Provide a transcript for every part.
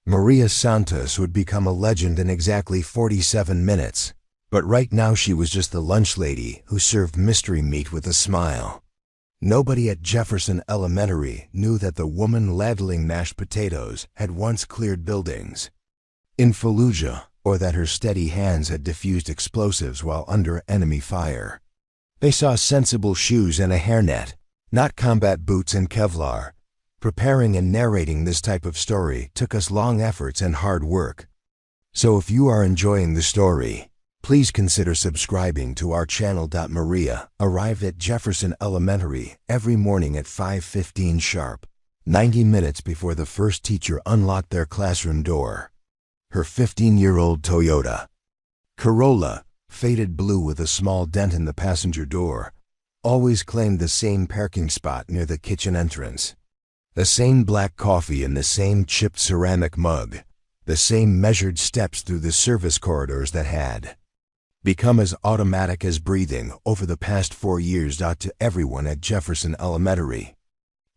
Maria Santos would become a legend in exactly 47 minutes, but right now she was just the lunch lady who served mystery meat with a smile. Nobody at Jefferson Elementary knew that the woman ladling mashed potatoes had once cleared buildings in Fallujah, or that her steady hands had diffused explosives while under enemy fire. They saw sensible shoes and a hairnet, not combat boots and Kevlar. Preparing and narrating this type of story took us long efforts and hard work. So if you are enjoying the story, please consider subscribing to our channel. Maria arrived at Jefferson Elementary every morning at 5:15 sharp, 90 minutes before the first teacher unlocked their classroom door. Her 15-year-old Toyota Corolla, faded blue with a small dent in the passenger door, always claimed the same parking spot near the kitchen entrance. The same black coffee in the same chipped ceramic mug, the same measured steps through the service corridors that had become as automatic as breathing over the past 4 years. To everyone at Jefferson Elementary,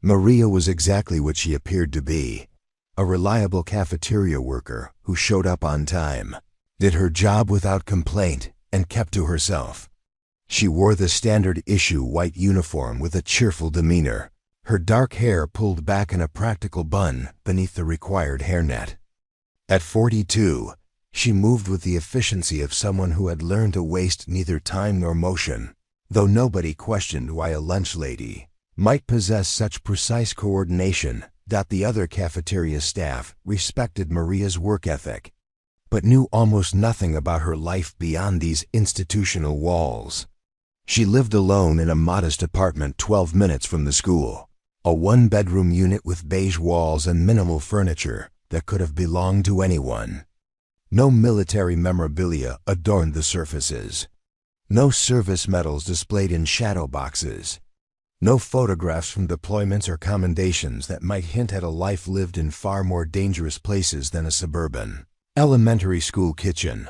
Maria was exactly what she appeared to be: a reliable cafeteria worker who showed up on time, did her job without complaint, and kept to herself. She wore the standard issue white uniform with a cheerful demeanor, her dark hair pulled back in a practical bun beneath the required hairnet. At 42, she moved with the efficiency of someone who had learned to waste neither time nor motion, though nobody questioned why a lunch lady might possess such precise coordination. The other cafeteria staff respected Maria's work ethic, but knew almost nothing about her life beyond these institutional walls. She lived alone in a modest apartment 12 minutes from the school, a one-bedroom unit with beige walls and minimal furniture that could have belonged to anyone. No military memorabilia adorned the surfaces. No service medals displayed in shadow boxes. No photographs from deployments or commendations that might hint at a life lived in far more dangerous places than a suburban elementary school kitchen.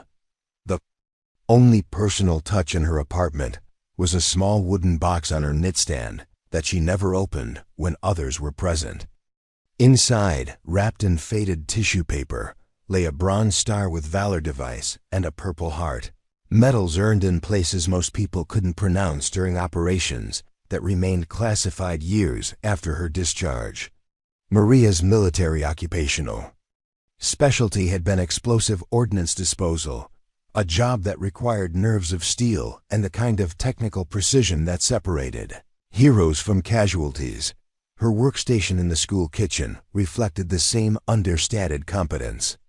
The only personal touch in her apartment was a small wooden box on her nightstand that she never opened when others were present. Inside, wrapped in faded tissue paper, lay a bronze star with Valor device and a Purple Heart, medals earned in places most people couldn't pronounce during operations that remained classified years after her discharge. Maria's military occupational specialty had been explosive ordnance disposal, a job that required nerves of steel and the kind of technical precision that separated heroes from casualties. Her workstation in the school kitchen reflected the same understated competence.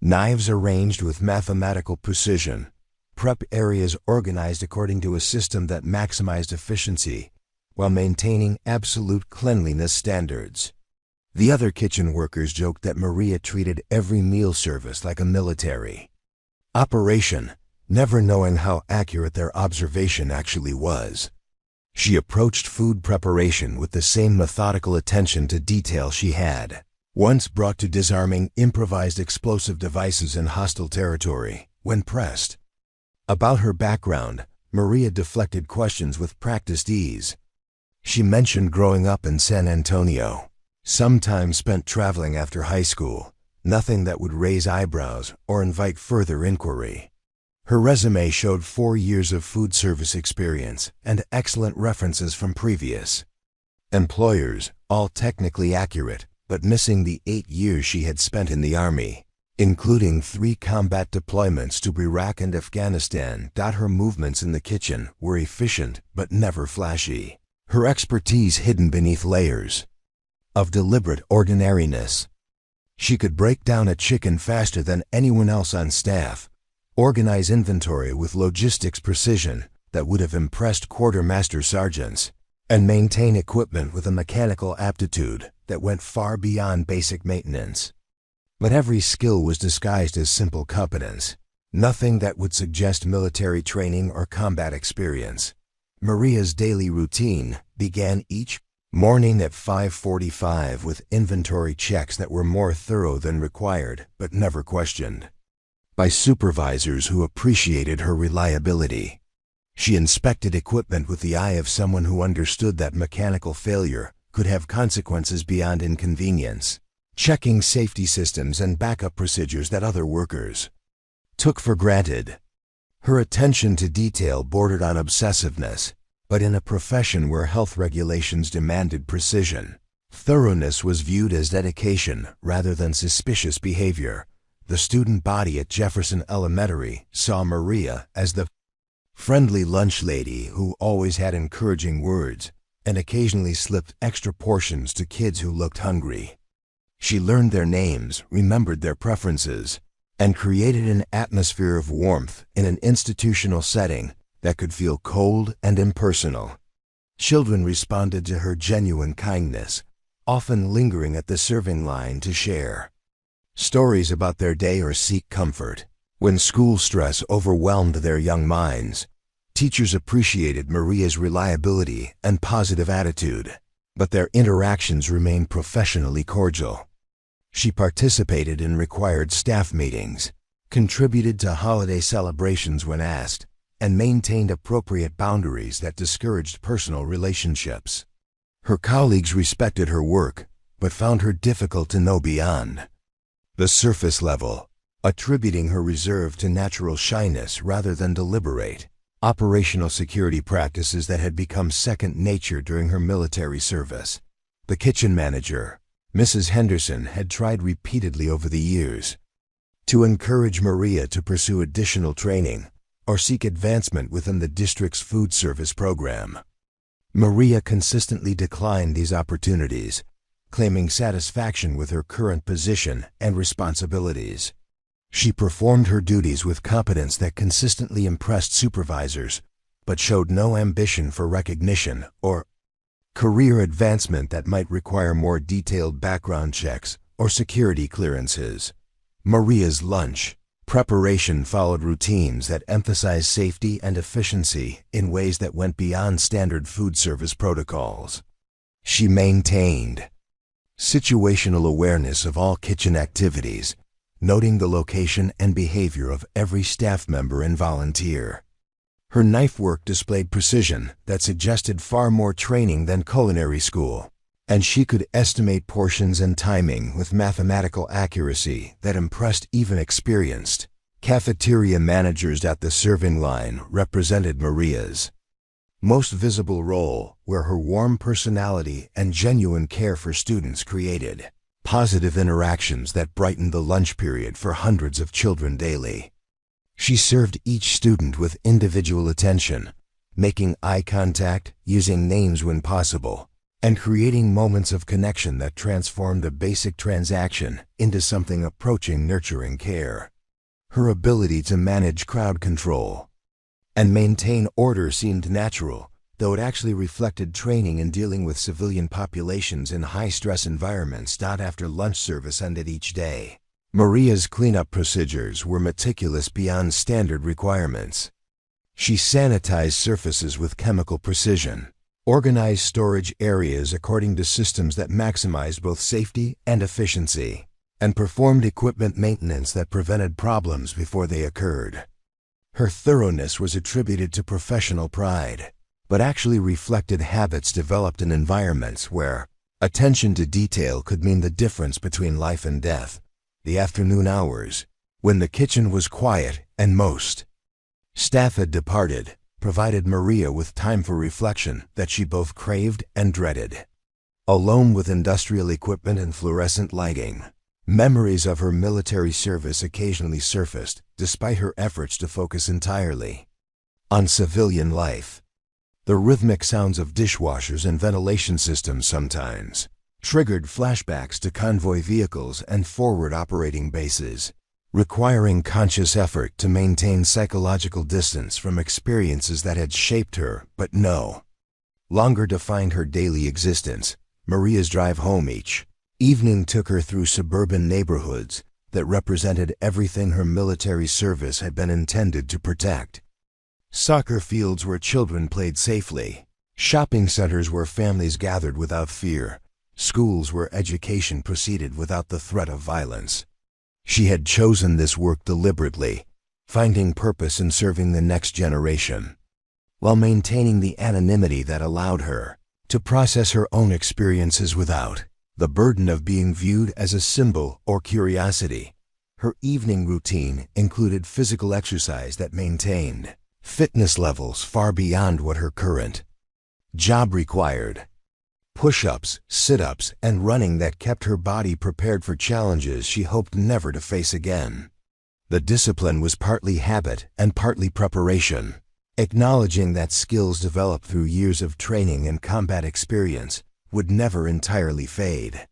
Knives arranged with mathematical precision, prep areas organized according to a system that maximized efficiency while maintaining absolute cleanliness standards. The other kitchen workers joked that Maria treated every meal service like a military operation, never knowing how accurate their observation actually was. She approached food preparation with the same methodical attention to detail she had once brought to disarming improvised explosive devices in hostile territory when pressed. About her background, Maria deflected questions with practiced ease. She mentioned growing up in San Antonio, some time spent traveling after high school, nothing that would raise eyebrows or invite further inquiry. Her resume showed 4 years of food service experience and excellent references from previous employers, all technically accurate, but missing the 8 years she had spent in the Army, including 3 combat deployments to Iraq and Afghanistan. Her movements in the kitchen were efficient but never flashy, her expertise hidden beneath layers of deliberate ordinariness. She could break down a chicken faster than anyone else on staff, organize inventory with logistics precision that would have impressed quartermaster sergeants, and maintain equipment with a mechanical aptitude that went far beyond basic maintenance. But every skill was disguised as simple competence, nothing that would suggest military training or combat experience. Maria's daily routine began each morning at 5:45 with inventory checks that were more thorough than required but never questioned by supervisors who appreciated her reliability. She inspected equipment with the eye of someone who understood that mechanical failure could have consequences beyond inconvenience. checking safety systems and backup procedures that other workers took for granted. Her attention to detail bordered on obsessiveness, but in a profession where health regulations demanded precision, thoroughness was viewed as dedication rather than suspicious behavior. The student body at Jefferson Elementary saw Maria as the friendly lunch lady who always had encouraging words and occasionally slipped extra portions to kids who looked hungry. She learned their names, remembered their preferences, and created an atmosphere of warmth in an institutional setting that could feel cold and impersonal. Children responded to her genuine kindness, often lingering at the serving line to share stories about their day or seek comfort. When school stress overwhelmed their young minds, teachers appreciated Maria's reliability and positive attitude, but their interactions remained professionally cordial. She participated in required staff meetings, contributed to holiday celebrations when asked, and maintained appropriate boundaries that discouraged personal relationships. Her colleagues respected her work, but found her difficult to know beyond the surface level, attributing her reserve to natural shyness rather than deliberate operational security practices that had become second nature during her military service. The kitchen manager, Mrs. Henderson, had tried repeatedly over the years to encourage Maria to pursue additional training or seek advancement within the district's food service program. Maria consistently declined these opportunities, claiming satisfaction with her current position and responsibilities. She performed her duties with competence that consistently impressed supervisors, but showed no ambition for recognition or career advancement that might require more detailed background checks or security clearances. Maria's lunch preparation followed routines that emphasized safety and efficiency in ways that went beyond standard food service protocols. She maintained situational awareness of all kitchen activities, noting the location and behavior of every staff member and volunteer. Her knife work displayed precision that suggested far more training than culinary school, and she could estimate portions and timing with mathematical accuracy that impressed even experienced cafeteria managers. At the serving line represented Maria's most visible role, where her warm personality and genuine care for students created positive interactions that brightened the lunch period for hundreds of children daily. She served each student with individual attention, making eye contact, using names when possible, and creating moments of connection that transformed a basic transaction into something approaching nurturing care. Her ability to manage crowd control and maintain order seemed natural, though it actually reflected training in dealing with civilian populations in high-stress environments. After lunch service ended each day, Maria's cleanup procedures were meticulous beyond standard requirements. She sanitized surfaces with chemical precision, organized storage areas according to systems that maximized both safety and efficiency, and performed equipment maintenance that prevented problems before they occurred. Her thoroughness was attributed to professional pride, but actually reflected habits developed in environments where attention to detail could mean the difference between life and death. The afternoon hours, when the kitchen was quiet and most staff had departed, provided Maria with time for reflection that she both craved and dreaded. Alone with industrial equipment and fluorescent lighting, memories of her military service occasionally surfaced, despite her efforts to focus entirely on civilian life. The rhythmic sounds of dishwashers and ventilation systems sometimes triggered flashbacks to convoy vehicles and forward operating bases, requiring conscious effort to maintain psychological distance from experiences that had shaped her but no longer defined her daily existence. Maria's drive home each evening took her through suburban neighborhoods that represented everything her military service had been intended to protect. Soccer fields where children played safely, shopping centers where families gathered without fear, schools where education proceeded without the threat of violence. She had chosen this work deliberately, finding purpose in serving the next generation, while maintaining the anonymity that allowed her to process her own experiences without the burden of being viewed as a symbol or curiosity. Her evening routine included physical exercise that maintained fitness levels far beyond what her current job required. Push-ups, sit-ups, and running that kept her body prepared for challenges she hoped never to face again. The discipline was partly habit and partly preparation, acknowledging that skills developed through years of training and combat experience would never entirely fade.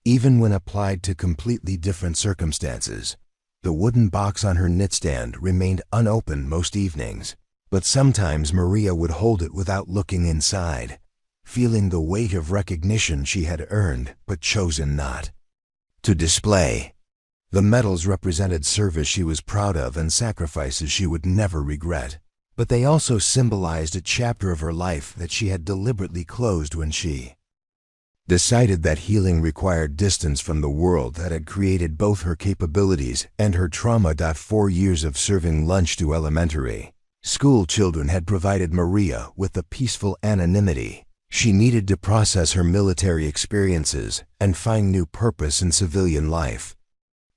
Even when applied to completely different circumstances, the wooden box on her knitstand remained unopened most evenings, but sometimes Maria would hold it without looking inside, feeling the weight of recognition she had earned but chosen not to display. The medals represented service she was proud of and sacrifices she would never regret, but they also symbolized a chapter of her life that she had deliberately closed when she decided that healing required distance from the world that had created both her capabilities and her trauma. 4 years of serving lunch to elementary school children had provided Maria with the peaceful anonymity she needed to process her military experiences and find new purpose in civilian life.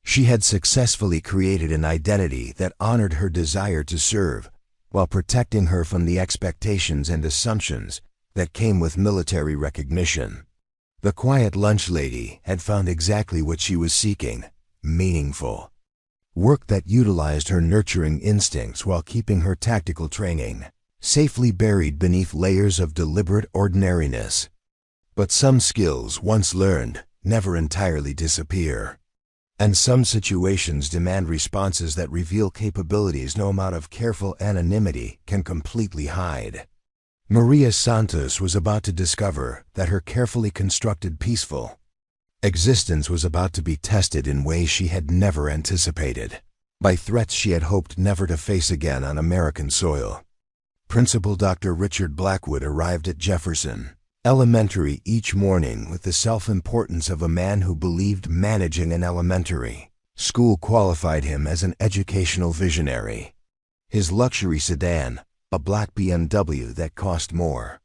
She had successfully created an identity that honored her desire to serve, while protecting her from the expectations and assumptions that came with military recognition. The quiet lunch lady had found exactly what she was seeking: meaningful work that utilized her nurturing instincts while keeping her tactical training safely buried beneath layers of deliberate ordinariness. But some skills, once learned, never entirely disappear. And some situations demand responses that reveal capabilities no amount of careful anonymity can completely hide. Maria Santos was about to discover that her carefully constructed peaceful existence was about to be tested in ways she had never anticipated, by threats she had hoped never to face again on American soil. Principal Dr. Richard Blackwood arrived at Jefferson Elementary each morning with the self-importance of a man who believed managing an elementary school qualified him as an educational visionary. His luxury sedan, a black BMW that cost more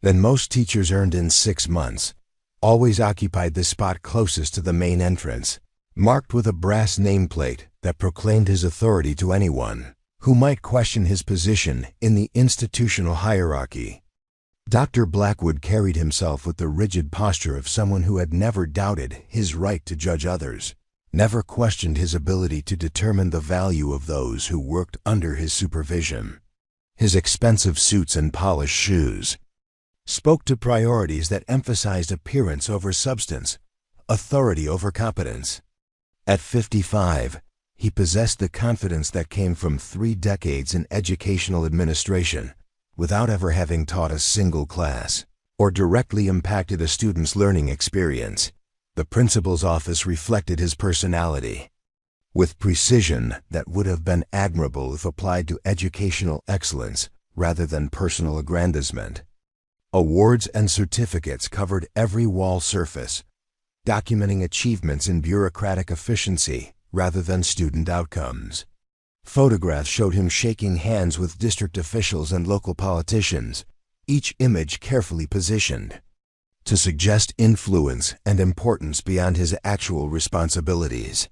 than most teachers earned in 6 months, always occupied the spot closest to the main entrance, marked with a brass nameplate that proclaimed his authority to anyone who might question his position in the institutional hierarchy. Dr. Blackwood carried himself with the rigid posture of someone who had never doubted his right to judge others, never questioned his ability to determine the value of those who worked under his supervision. His expensive suits and polished shoes spoke to priorities that emphasized appearance over substance, authority over competence. At 55, he possessed the confidence that came from 3 decades in educational administration, without ever having taught a single class or directly impacted a student's learning experience. The principal's office reflected his personality with precision that would have been admirable if applied to educational excellence rather than personal aggrandizement. Awards and certificates covered every wall surface, documenting achievements in bureaucratic efficiency rather than student outcomes. Photographs showed him shaking hands with district officials and local politicians, each image carefully positioned to suggest influence and importance beyond his actual responsibilities.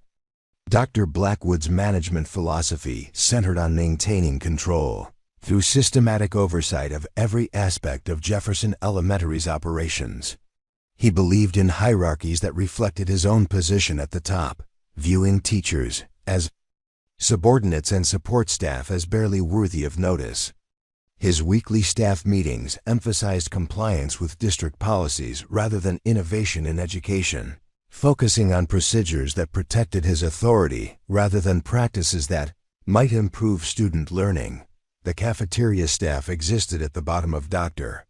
Dr. Blackwood's management philosophy centered on maintaining control through systematic oversight of every aspect of Jefferson Elementary's operations. He believed in hierarchies that reflected his own position at the top, viewing teachers as subordinates and support staff as barely worthy of notice. His weekly staff meetings emphasized compliance with district policies rather than innovation in education, focusing on procedures that protected his authority rather than practices that might improve student learning. The cafeteria staff existed at the bottom of Dr.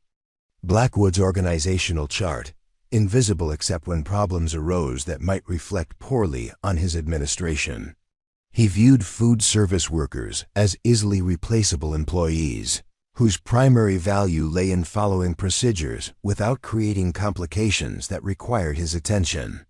Blackwood's organizational chart, invisible except when problems arose that might reflect poorly on his administration. He viewed food service workers as easily replaceable employees, whose primary value lay in following procedures without creating complications that required his attention.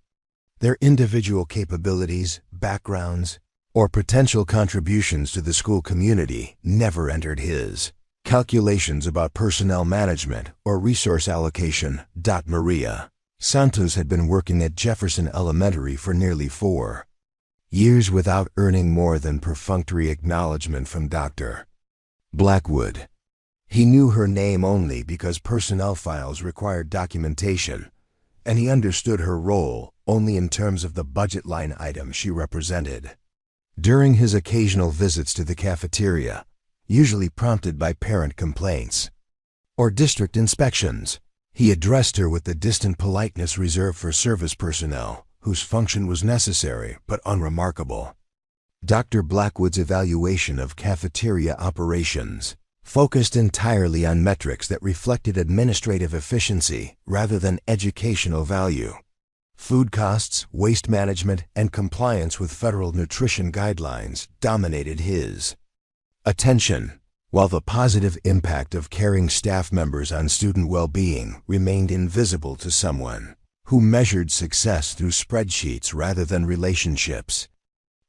Their individual capabilities, backgrounds, or potential contributions to the school community never entered his calculations about personnel management or resource allocation. Maria Santos had been working at Jefferson Elementary for nearly 4 years without earning more than perfunctory acknowledgement from Dr. Blackwood. He knew her name only because personnel files required documentation, and he understood her role only in terms of the budget line item she represented. During his occasional visits to the cafeteria, usually prompted by parent complaints or district inspections, he addressed her with the distant politeness reserved for service personnel whose function was necessary but unremarkable. Dr. Blackwood's evaluation of cafeteria operations focused entirely on metrics that reflected administrative efficiency rather than educational value. Food costs, waste management, and compliance with federal nutrition guidelines dominated his attention, while the positive impact of caring staff members on student well-being remained invisible to someone who measured success through spreadsheets rather than relationships.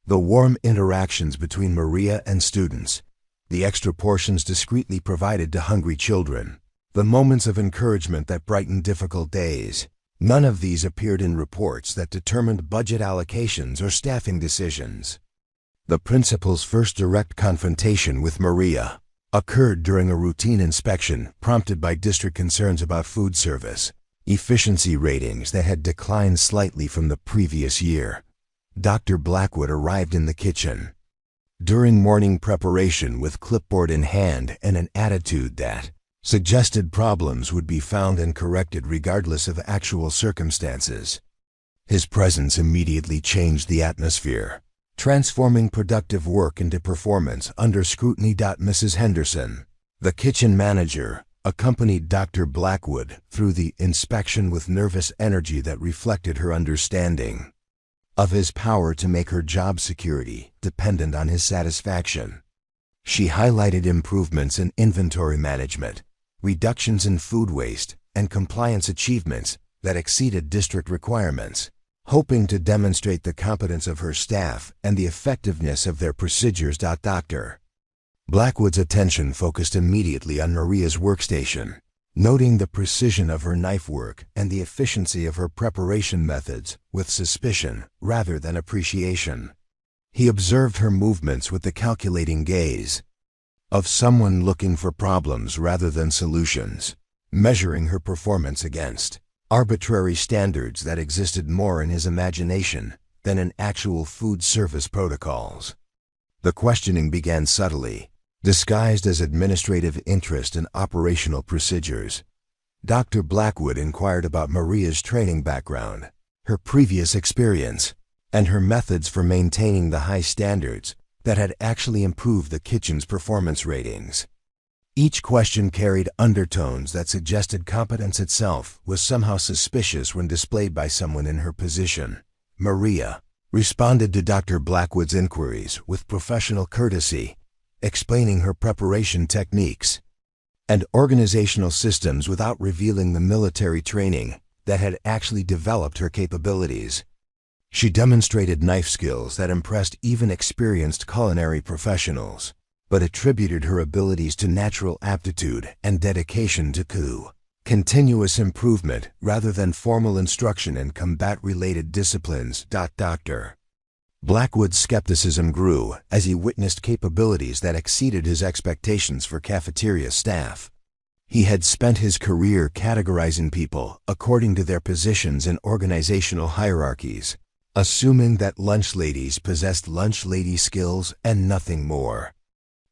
The warm interactions between Maria and students, the extra portions discreetly provided to hungry children, the moments of encouragement that brightened difficult days, none of these appeared in reports that determined budget allocations or staffing decisions. The principal's first direct confrontation with Maria occurred during a routine inspection prompted by district concerns about food service efficiency ratings that had declined slightly from the previous year. Dr. Blackwood arrived in the kitchen during morning preparation with clipboard in hand and an attitude that suggested problems would be found and corrected regardless of actual circumstances. His presence immediately changed the atmosphere, transforming productive work into performance under scrutiny. Mrs. Henderson, the kitchen manager, accompanied Dr. Blackwood through the inspection with nervous energy that reflected her understanding of his power to make her job security dependent on his satisfaction. She highlighted improvements in inventory management, reductions in food waste, and compliance achievements that exceeded district requirements, hoping to demonstrate the competence of her staff and the effectiveness of their procedures. Dr. Blackwood's attention focused immediately on Maria's workstation, noting the precision of her knife work and the efficiency of her preparation methods with suspicion rather than appreciation. He observed her movements with the calculating gaze of someone looking for problems rather than solutions, measuring her performance against arbitrary standards that existed more in his imagination than in actual food service protocols. The questioning began subtly, disguised as administrative interest in operational procedures. Dr. Blackwood inquired about Maria's training background, her previous experience, and her methods for maintaining the high standards that had actually improved the kitchen's performance ratings. Each question carried undertones that suggested competence itself was somehow suspicious when displayed by someone in her position. Maria responded to Dr. Blackwood's inquiries with professional courtesy, explaining her preparation techniques and organizational systems without revealing the military training that had actually developed her capabilities. She demonstrated knife skills that impressed even experienced culinary professionals, but attributed her abilities to natural aptitude and dedication to continuous improvement rather than formal instruction in combat-related disciplines. Dr. Blackwood's skepticism grew as he witnessed capabilities that exceeded his expectations for cafeteria staff. He had spent his career categorizing people according to their positions in organizational hierarchies, assuming that lunch ladies possessed lunch lady skills and nothing more.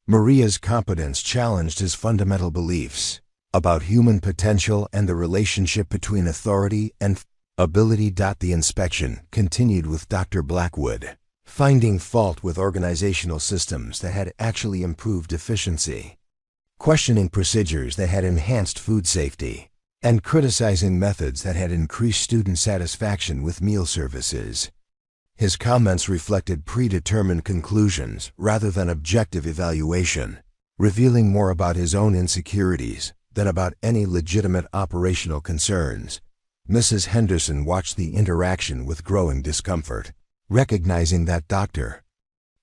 Maria's competence challenged his fundamental beliefs about human potential and the relationship between authority and ability. The inspection continued with Dr. Blackwood, finding fault with organizational systems that had actually improved efficiency, questioning procedures that had enhanced food safety, and criticizing methods that had increased student satisfaction with meal services. His comments reflected predetermined conclusions rather than objective evaluation, revealing more about his own insecurities than about any legitimate operational concerns. Mrs. Henderson watched the interaction with growing discomfort, recognizing that Dr.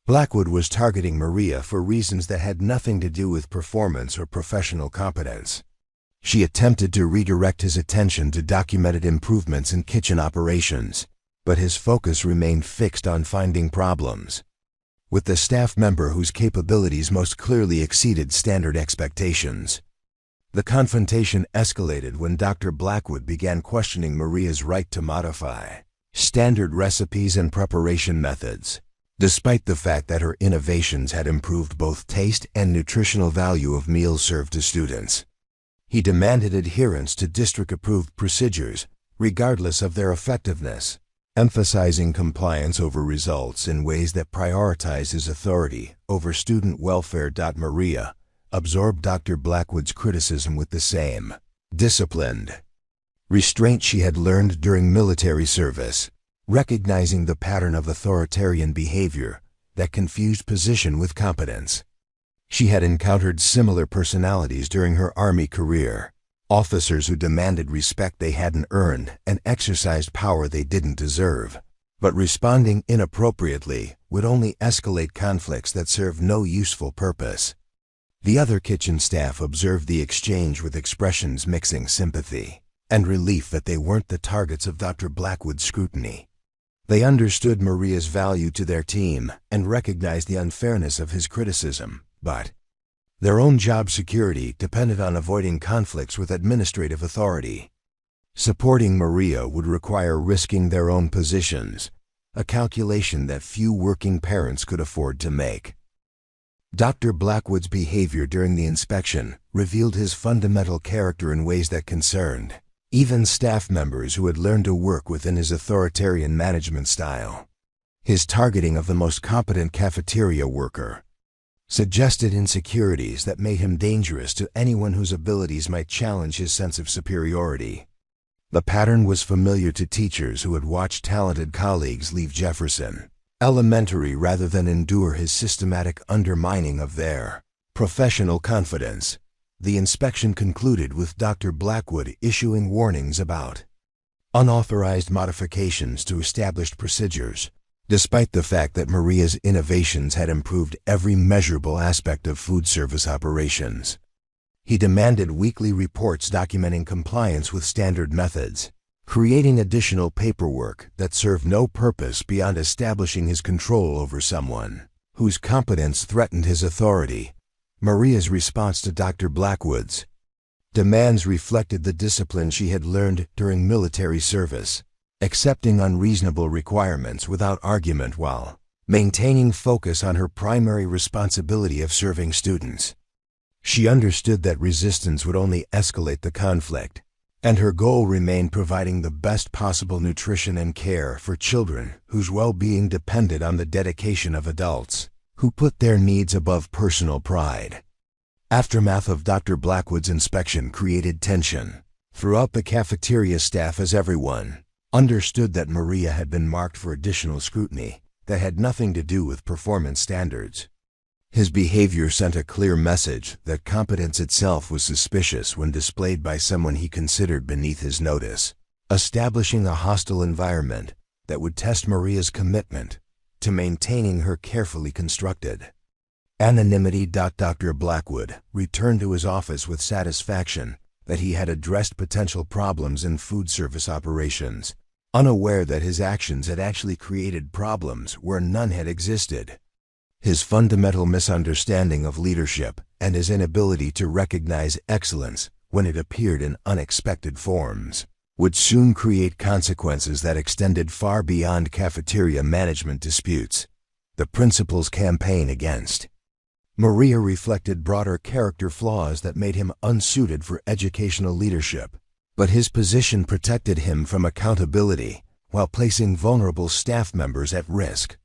Blackwood was targeting Maria for reasons that had nothing to do with performance or professional competence. She attempted to redirect his attention to documented improvements in kitchen operations, but his focus remained fixed on finding problems with the staff member whose capabilities most clearly exceeded standard expectations. The confrontation escalated when Dr. Blackwood began questioning Maria's right to modify standard recipes and preparation methods, despite the fact that her innovations had improved both taste and nutritional value of meals served to students. He demanded adherence to district-approved procedures, regardless of their effectiveness, emphasizing compliance over results in ways that prioritized his authority over student welfare. Maria absorbed Dr. Blackwood's criticism with the same disciplined restraint she had learned during military service, recognizing the pattern of authoritarian behavior that confused position with competence. She had encountered similar personalities during her Army career, officers who demanded respect they hadn't earned and exercised power they didn't deserve, but responding inappropriately would only escalate conflicts that served no useful purpose. The other kitchen staff observed the exchange with expressions mixing sympathy and relief that they weren't the targets of Dr. Blackwood's scrutiny. They understood Maria's value to their team and recognized the unfairness of his criticism, but their own job security depended on avoiding conflicts with administrative authority. Supporting Maria would require risking their own positions, a calculation that few working parents could afford to make. Dr. Blackwood's behavior during the inspection revealed his fundamental character in ways that concerned even staff members who had learned to work within his authoritarian management style. His targeting of the most competent cafeteria worker suggested insecurities that made him dangerous to anyone whose abilities might challenge his sense of superiority. The pattern was familiar to teachers who had watched talented colleagues leave Jefferson Elementary rather than endure his systematic undermining of their professional confidence. The inspection concluded with Dr. Blackwood issuing warnings about unauthorized modifications to established procedures, despite the fact that Maria's innovations had improved every measurable aspect of food service operations. He demanded weekly reports documenting compliance with standard methods, creating additional paperwork that served no purpose beyond establishing his control over someone whose competence threatened his authority. Maria's response to Dr. Blackwood's demands reflected the discipline she had learned during military service, accepting unreasonable requirements without argument while maintaining focus on her primary responsibility of serving students. She understood that resistance would only escalate the conflict, and her goal remained providing the best possible nutrition and care for children whose well-being depended on the dedication of adults who put their needs above personal pride. Aftermath of Dr. Blackwood's inspection created tension throughout the cafeteria staff as everyone understood that Maria had been marked for additional scrutiny that had nothing to do with performance standards. His behavior sent a clear message that competence itself was suspicious when displayed by someone he considered beneath his notice, establishing a hostile environment that would test Maria's commitment to maintaining her carefully constructed anonymity. Dr. Blackwood returned to his office with satisfaction that he had addressed potential problems in food service operations, unaware that his actions had actually created problems where none had existed. His fundamental misunderstanding of leadership and his inability to recognize excellence when it appeared in unexpected forms would soon create consequences that extended far beyond cafeteria management disputes. The principal's campaign against Maria reflected broader character flaws that made him unsuited for educational leadership, but his position protected him from accountability while placing vulnerable staff members at risk.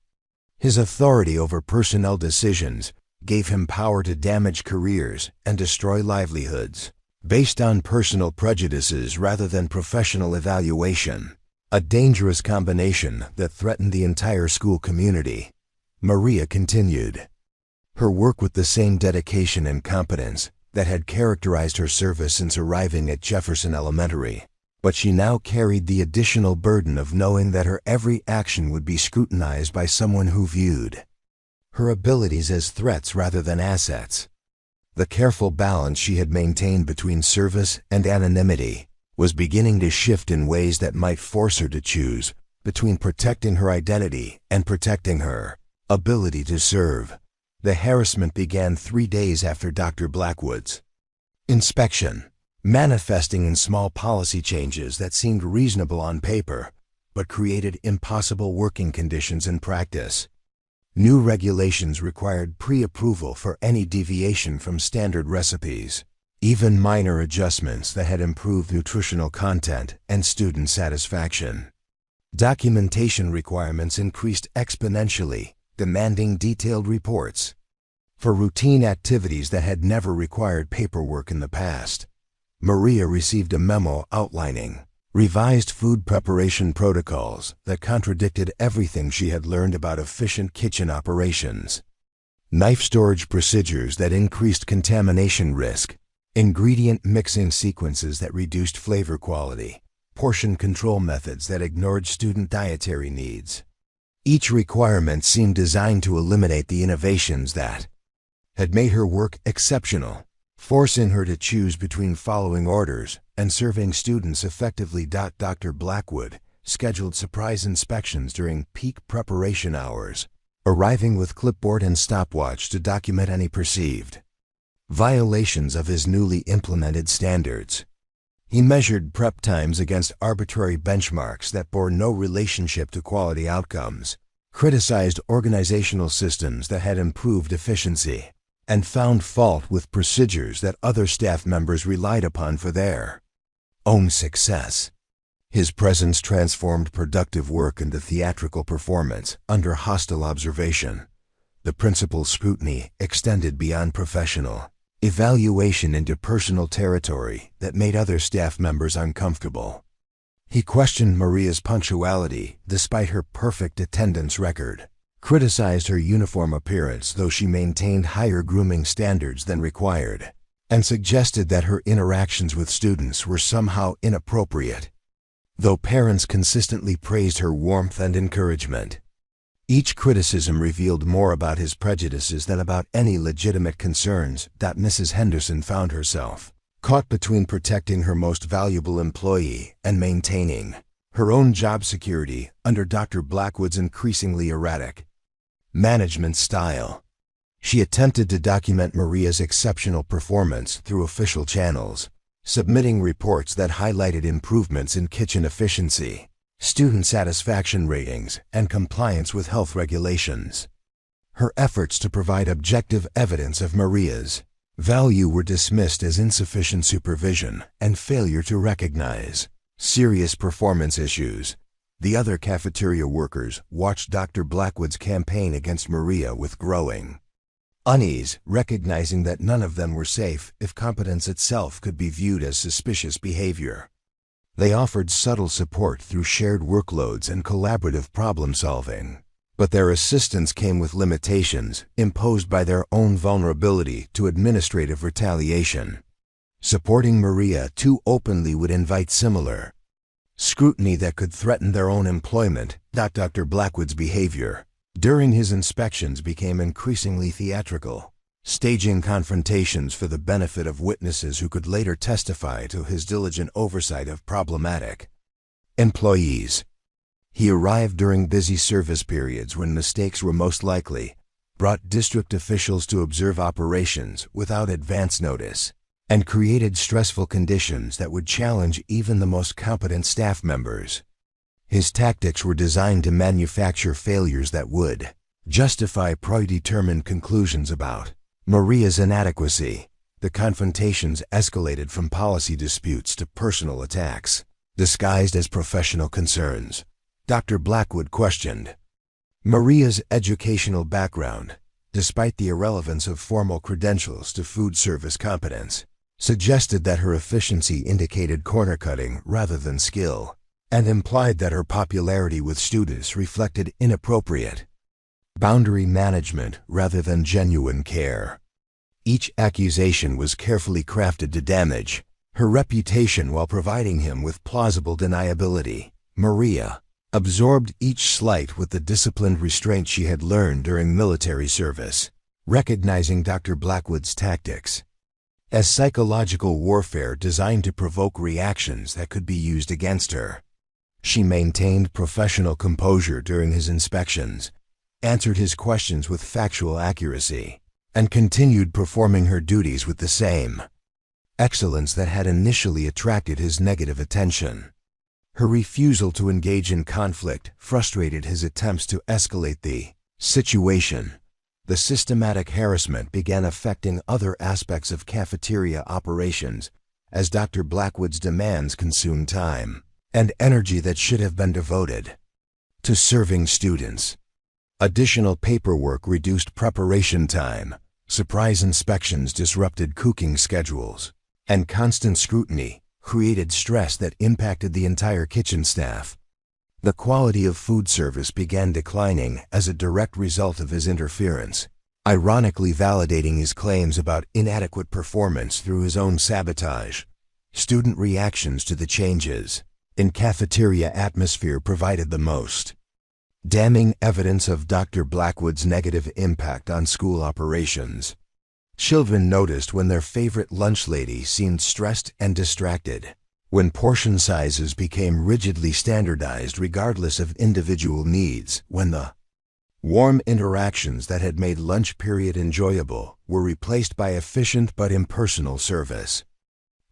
His authority over personnel decisions gave him power to damage careers and destroy livelihoods based on personal prejudices rather than professional evaluation, a dangerous combination that threatened the entire school community. Maria continued her work with the same dedication and competence that had characterized her service since arriving at Jefferson Elementary, but she now carried the additional burden of knowing that her every action would be scrutinized by someone who viewed her abilities as threats rather than assets. The careful balance she had maintained between service and anonymity was beginning to shift in ways that might force her to choose between protecting her identity and protecting her ability to serve. The harassment began 3 days after Dr. Blackwood's inspection, manifesting in small policy changes that seemed reasonable on paper, but created impossible working conditions in practice. New regulations required pre-approval for any deviation from standard recipes. Even minor adjustments that had improved nutritional content and student satisfaction. Documentation requirements increased exponentially, demanding detailed reports. For routine activities that had never required paperwork in the past, Maria received a memo outlining revised food preparation protocols that contradicted everything she had learned about efficient kitchen operations. Knife storage procedures that increased contamination risk, ingredient mixing sequences that reduced flavor quality, portion control methods that ignored student dietary needs. Each requirement seemed designed to eliminate the innovations that had made her work exceptional, forcing her to choose between following orders and serving students effectively. Dr. Blackwood scheduled surprise inspections during peak preparation hours, arriving with clipboard and stopwatch to document any perceived violations of his newly implemented standards. He measured prep times against arbitrary benchmarks that bore no relationship to quality outcomes, criticized organizational systems that had improved efficiency, and found fault with procedures that other staff members relied upon for their own success. His presence transformed productive work into theatrical performance under hostile observation. The principal's scrutiny extended beyond professional evaluation into personal territory that made other staff members uncomfortable. He questioned Maria's punctuality despite her perfect attendance record, criticized her uniform appearance though she maintained higher grooming standards than required, and suggested that her interactions with students were somehow inappropriate, though parents consistently praised her warmth and encouragement. Each criticism revealed more about his prejudices than about any legitimate concerns. Mrs. Henderson found herself caught between protecting her most valuable employee and maintaining her own job security under Dr. Blackwood's increasingly erratic management style. She attempted to document Maria's exceptional performance through official channels, submitting reports that highlighted improvements in kitchen efficiency, student satisfaction ratings, and compliance with health regulations. Her efforts to provide objective evidence of Maria's value were dismissed as insufficient supervision and failure to recognize serious performance issues. The other cafeteria workers watched Dr. Blackwood's campaign against Maria with growing unease, recognizing that none of them were safe if competence itself could be viewed as suspicious behavior. They offered subtle support through shared workloads and collaborative problem-solving, but their assistance came with limitations imposed by their own vulnerability to administrative retaliation. Supporting Maria too openly would invite similar scrutiny that could threaten their own employment. Dr. Blackwood's behavior during his inspections became increasingly theatrical, staging confrontations for the benefit of witnesses who could later testify to his diligent oversight of problematic employees. He arrived during busy service periods when mistakes were most likely, brought district officials to observe operations without advance notice, and created stressful conditions that would challenge even the most competent staff members. His tactics were designed to manufacture failures that would justify predetermined conclusions about Maria's inadequacy. The confrontations escalated from policy disputes to personal attacks, disguised as professional concerns. Dr. Blackwood questioned Maria's educational background, despite the irrelevance of formal credentials to food service competence, suggested that her efficiency indicated corner-cutting rather than skill, and implied that her popularity with students reflected inappropriate boundary management rather than genuine care. Each accusation was carefully crafted to damage her reputation while providing him with plausible deniability. Maria absorbed each slight with the disciplined restraint she had learned during military service, recognizing Dr. Blackwood's tactics as psychological warfare designed to provoke reactions that could be used against her. She maintained professional composure during his inspections, answered his questions with factual accuracy, and continued performing her duties with the same excellence that had initially attracted his negative attention. Her refusal to engage in conflict frustrated his attempts to escalate the situation. The systematic harassment began affecting other aspects of cafeteria operations as Dr. Blackwood's demands consumed time and energy that should have been devoted to serving students. Additional paperwork reduced preparation time, surprise inspections disrupted cooking schedules, and constant scrutiny created stress that impacted the entire kitchen staff. The quality of food service began declining as a direct result of his interference, ironically validating his claims about inadequate performance through his own sabotage. Student reactions to the changes in cafeteria atmosphere provided the most damning evidence of Dr. Blackwood's negative impact on school operations. Children noticed when their favorite lunch lady seemed stressed and distracted, when portion sizes became rigidly standardized regardless of individual needs, when the warm interactions that had made lunch period enjoyable were replaced by efficient but impersonal service.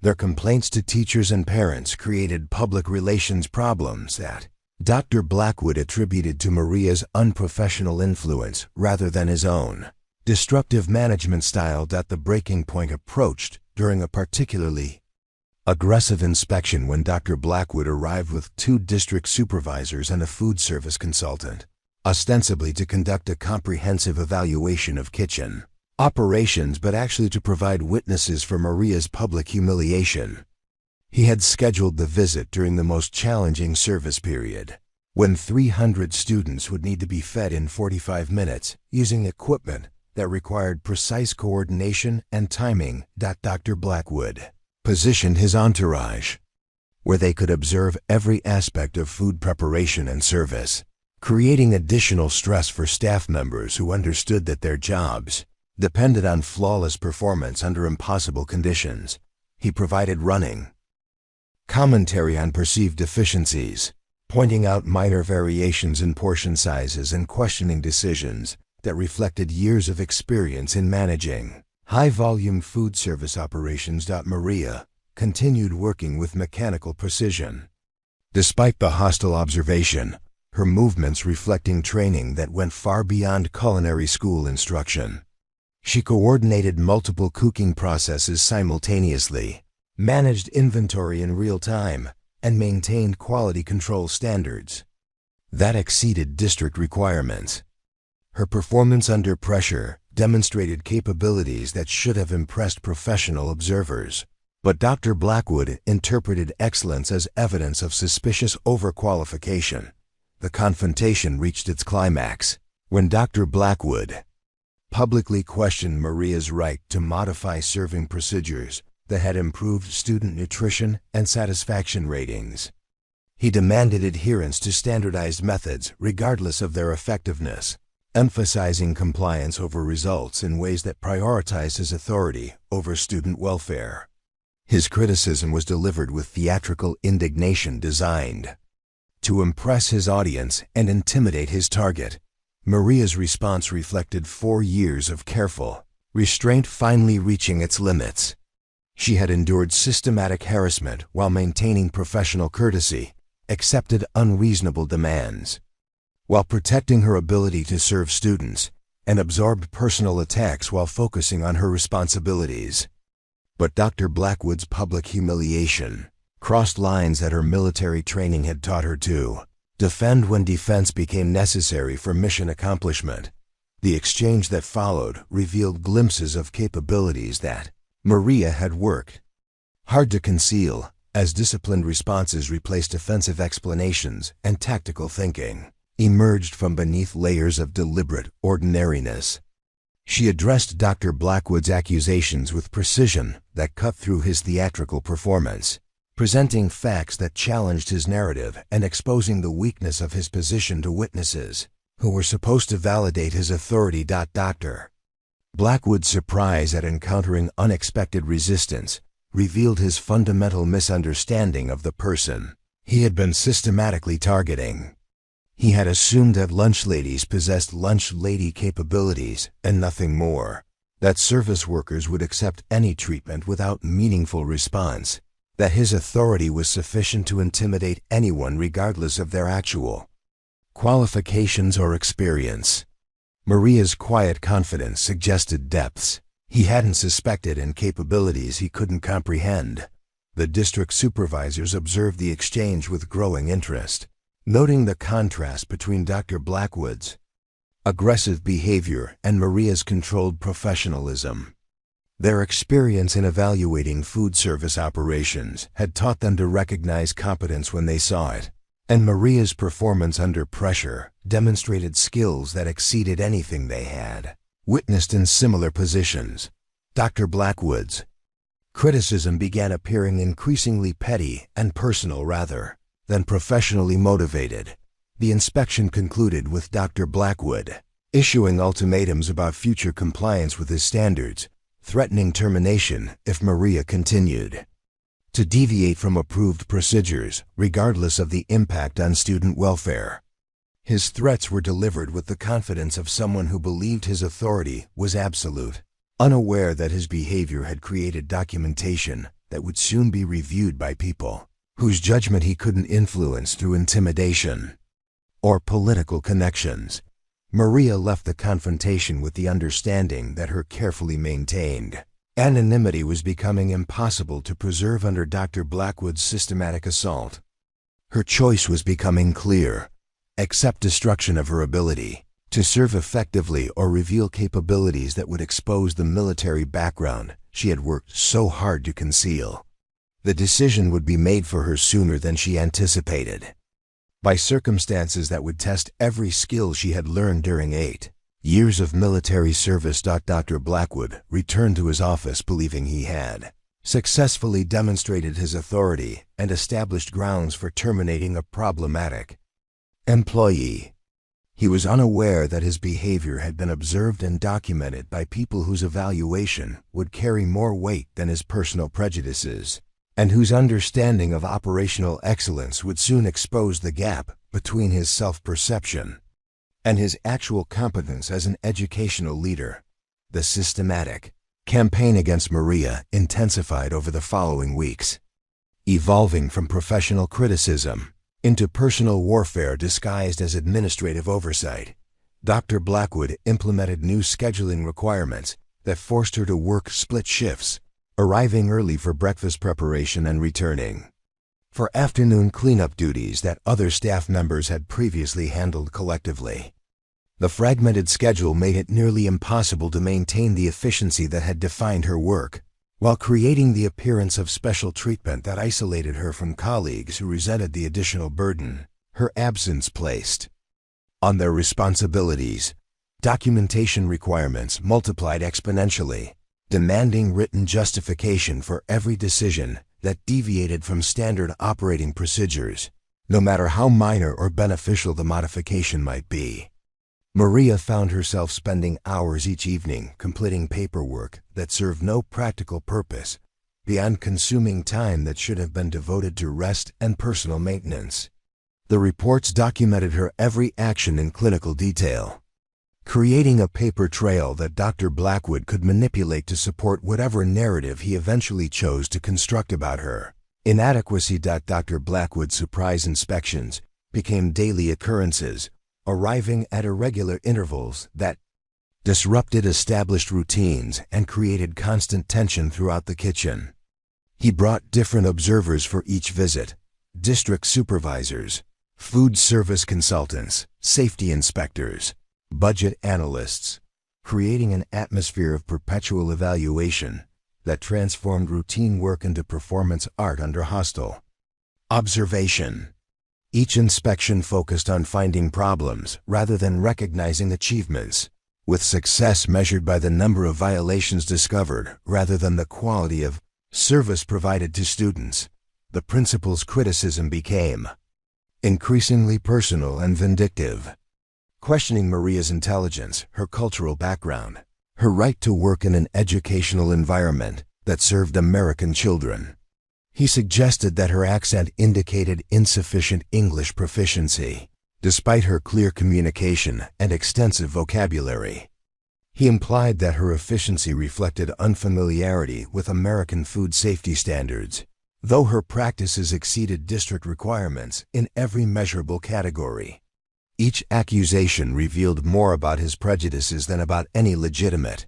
Their complaints to teachers and parents created public relations problems that Dr. Blackwood attributed to Maria's unprofessional influence rather than his own destructive management style. The breaking point approached during a particularly aggressive inspection when Dr. Blackwood arrived with 2 district supervisors and a food service consultant, ostensibly to conduct a comprehensive evaluation of kitchen operations but actually to provide witnesses for Maria's public humiliation. He had scheduled the visit during the most challenging service period, when 300 students would need to be fed in 45 minutes using equipment that required precise coordination and timing. Dr. Blackwood positioned his entourage where they could observe every aspect of food preparation and service, creating additional stress for staff members who understood that their jobs depended on flawless performance under impossible conditions. He provided running commentary on perceived deficiencies, pointing out minor variations in portion sizes and questioning decisions that reflected years of experience in managing high-volume food service operations. Maria continued working with mechanical precision. Despite the hostile observation, her movements reflecting training that went far beyond culinary school instruction. She coordinated multiple cooking processes simultaneously, managed inventory in real time, and maintained quality control standards that exceeded district requirements. Her performance under pressure demonstrated capabilities that should have impressed professional observers. But Dr. Blackwood interpreted excellence as evidence of suspicious overqualification. The confrontation reached its climax when Dr. Blackwood publicly questioned Maria's right to modify serving procedures that had improved student nutrition and satisfaction ratings. He demanded adherence to standardized methods regardless of their effectiveness, emphasizing compliance over results in ways that prioritized his authority over student welfare. His criticism was delivered with theatrical indignation designed to impress his audience and intimidate his target. Maria's response reflected 4 years of careful restraint finally reaching its limits. She had endured systematic harassment while maintaining professional courtesy, accepted unreasonable demands, while protecting her ability to serve students, and absorbed personal attacks while focusing on her responsibilities. But Dr. Blackwood's public humiliation crossed lines that her military training had taught her to defend when defense became necessary for mission accomplishment. The exchange that followed revealed glimpses of capabilities that Maria had worked hard to conceal, as disciplined responses replaced offensive explanations and tactical thinking emerged from beneath layers of deliberate ordinariness. She addressed Dr. Blackwood's accusations with precision that cut through his theatrical performance, presenting facts that challenged his narrative and exposing the weakness of his position to witnesses who were supposed to validate his authority. Dr. Blackwood's surprise at encountering unexpected resistance revealed his fundamental misunderstanding of the person he had been systematically targeting. He had assumed that lunch ladies possessed lunch lady capabilities and nothing more, that service workers would accept any treatment without meaningful response, that his authority was sufficient to intimidate anyone regardless of their actual qualifications or experience. Maria's quiet confidence suggested depths he hadn't suspected and capabilities he couldn't comprehend. The district supervisors observed the exchange with growing interest, noting the contrast between Dr. Blackwood's aggressive behavior and Maria's controlled professionalism. Their experience in evaluating food service operations had taught them to recognize competence when they saw it, and Maria's performance under pressure demonstrated skills that exceeded anything they had witnessed in similar positions. Dr. Blackwood's criticism began appearing increasingly petty and personal rather than professionally motivated. The inspection concluded with Dr. Blackwood issuing ultimatums about future compliance with his standards, threatening termination if Maria continued to deviate from approved procedures, regardless of the impact on student welfare. His threats were delivered with the confidence of someone who believed his authority was absolute, unaware that his behavior had created documentation that would soon be reviewed by people whose judgment he couldn't influence through intimidation or political connections. Maria left the confrontation with the understanding that her carefully maintained anonymity was becoming impossible to preserve under Dr. Blackwood's systematic assault. Her choice was becoming clear: accept destruction of her ability to serve effectively or reveal capabilities that would expose the military background she had worked so hard to conceal. The decision would be made for her sooner than she anticipated, by circumstances that would test every skill she had learned during 8 years of military service. Dr. Blackwood returned to his office believing he had successfully demonstrated his authority and established grounds for terminating a problematic employee. He was unaware that his behavior had been observed and documented by people whose evaluation would carry more weight than his personal prejudices, and whose understanding of operational excellence would soon expose the gap between his self-perception and his actual competence as an educational leader. The systematic campaign against Maria intensified over the following weeks, evolving from professional criticism into personal warfare disguised as administrative oversight. Dr. Blackwood implemented new scheduling requirements that forced her to work split shifts, arriving early for breakfast preparation and returning for afternoon cleanup duties that other staff members had previously handled collectively. The fragmented schedule made it nearly impossible to maintain the efficiency that had defined her work, while creating the appearance of special treatment that isolated her from colleagues who resented the additional burden her absence placed on their responsibilities. Documentation requirements multiplied exponentially, demanding written justification for every decision that deviated from standard operating procedures, no matter how minor or beneficial the modification might be. Maria found herself spending hours each evening completing paperwork that served no practical purpose beyond consuming time that should have been devoted to rest and personal maintenance. The reports documented her every action in clinical detail, creating a paper trail that Dr. Blackwood could manipulate to support whatever narrative he eventually chose to construct about her inadequacy. Dr. Blackwood's surprise inspections became daily occurrences, arriving at irregular intervals that disrupted established routines and created constant tension throughout the kitchen. He brought different observers for each visit: district supervisors, food service consultants, safety inspectors, budget analysts, creating an atmosphere of perpetual evaluation that transformed routine work into performance art under hostile observation. Each inspection focused on finding problems rather than recognizing achievements, with success measured by the number of violations discovered rather than the quality of service provided to students. The principal's criticism became increasingly personal and vindictive, questioning Maria's intelligence, her cultural background, her right to work in an educational environment that served American children. He suggested that her accent indicated insufficient English proficiency, despite her clear communication and extensive vocabulary. He implied that her efficiency reflected unfamiliarity with American food safety standards, though her practices exceeded district requirements in every measurable category. Each accusation revealed more about his prejudices than about any legitimate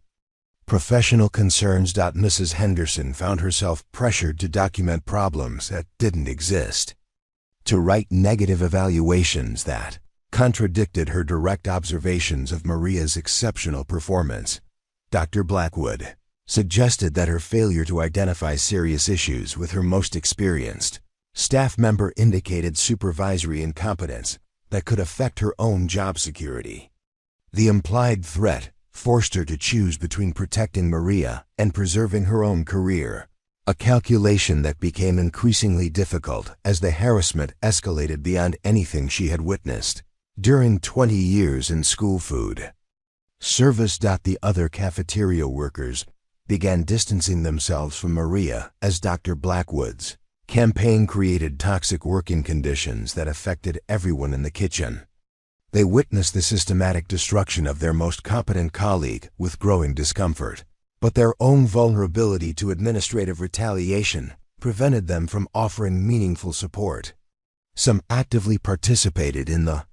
professional concerns. Mrs. Henderson found herself pressured to document problems that didn't exist, to write negative evaluations that contradicted her direct observations of Maria's exceptional performance. Dr. Blackwood suggested that her failure to identify serious issues with her most experienced staff member indicated supervisory incompetence that could affect her own job security. The implied threat forced her to choose between protecting Maria and preserving her own career, a calculation that became increasingly difficult as the harassment escalated beyond anything she had witnessed during 20 years in school food service. The other cafeteria workers began distancing themselves from Maria as Dr. Blackwood's campaign created toxic working conditions that affected everyone in the kitchen. They witnessed the systematic destruction of their most competent colleague with growing discomfort, but their own vulnerability to administrative retaliation prevented them from offering meaningful support. Some actively participated in the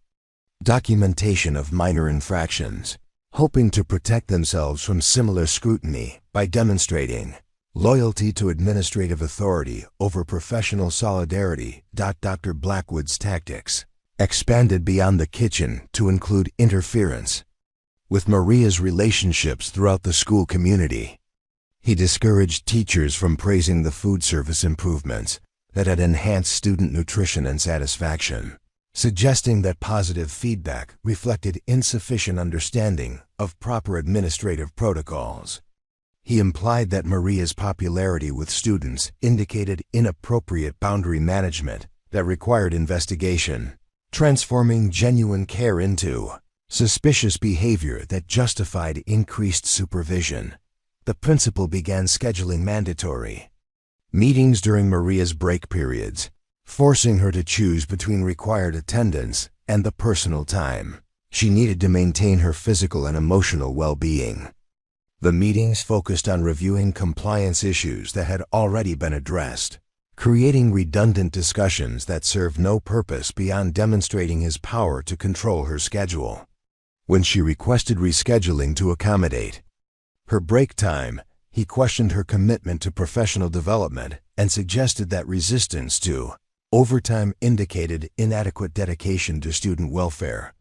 documentation of minor infractions, hoping to protect themselves from similar scrutiny by demonstrating loyalty to administrative authority over professional solidarity. Dr. Blackwood's tactics expanded beyond the kitchen to include interference with Maria's relationships throughout the school community. He discouraged teachers from praising the food service improvements that had enhanced student nutrition and satisfaction, suggesting that positive feedback reflected insufficient understanding of proper administrative protocols. He implied that Maria's popularity with students indicated inappropriate boundary management that required investigation, transforming genuine care into suspicious behavior that justified increased supervision. The principal began scheduling mandatory meetings during Maria's break periods, forcing her to choose between required attendance and the personal time she needed to maintain her physical and emotional well-being. The meetings focused on reviewing compliance issues that had already been addressed, creating redundant discussions that served no purpose beyond demonstrating his power to control her schedule. When she requested rescheduling to accommodate her break time, he questioned her commitment to professional development and suggested that resistance to overtime indicated inadequate dedication to student welfare.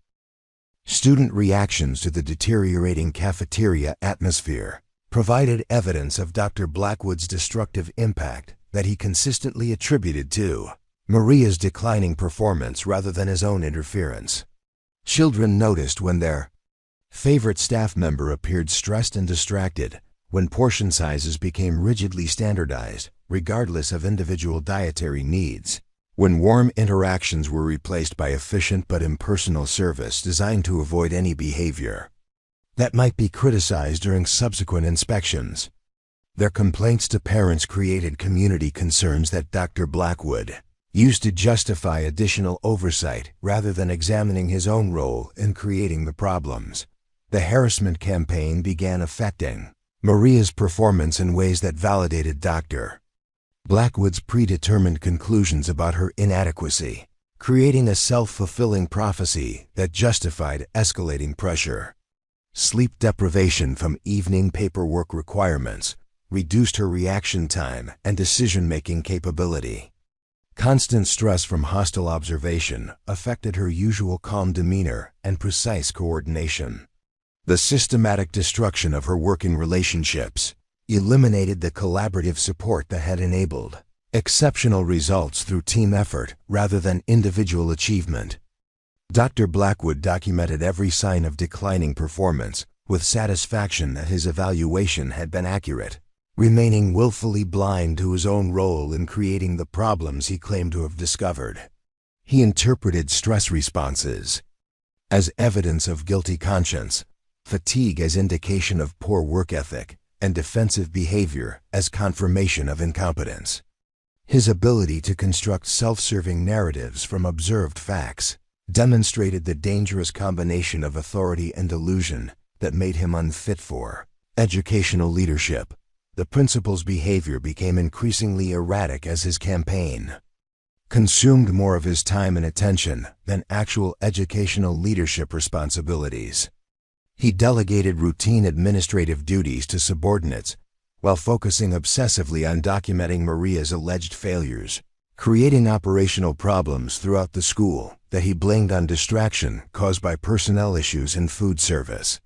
Student reactions to the deteriorating cafeteria atmosphere provided evidence of Dr. Blackwood's destructive impact that he consistently attributed to Maria's declining performance rather than his own interference. Children noticed when their favorite staff member appeared stressed and distracted, when portion sizes became rigidly standardized, regardless of individual dietary needs, when warm interactions were replaced by efficient but impersonal service designed to avoid any behavior that might be criticized during subsequent inspections. Their complaints to parents created community concerns that Dr. Blackwood used to justify additional oversight rather than examining his own role in creating the problems. The harassment campaign began affecting Maria's performance in ways that validated Dr. Blackwood's predetermined conclusions about her inadequacy, creating a self-fulfilling prophecy that justified escalating pressure. Sleep deprivation from evening paperwork requirements reduced her reaction time and decision-making capability. Constant stress from hostile observation affected her usual calm demeanor and precise coordination. The systematic destruction of her working relationships eliminated the collaborative support that had enabled exceptional results through team effort rather than individual achievement. Dr. Blackwood documented every sign of declining performance with satisfaction that his evaluation had been accurate, remaining willfully blind to his own role in creating the problems he claimed to have discovered. He interpreted stress responses as evidence of guilty conscience, fatigue as indication of poor work ethic, and defensive behavior as confirmation of incompetence. His ability to construct self-serving narratives from observed facts demonstrated the dangerous combination of authority and delusion that made him unfit for educational leadership. The principal's behavior became increasingly erratic as his campaign consumed more of his time and attention than actual educational leadership responsibilities. He delegated routine administrative duties to subordinates while focusing obsessively on documenting Maria's alleged failures, creating operational problems throughout the school that he blamed on distraction caused by personnel issues in food service.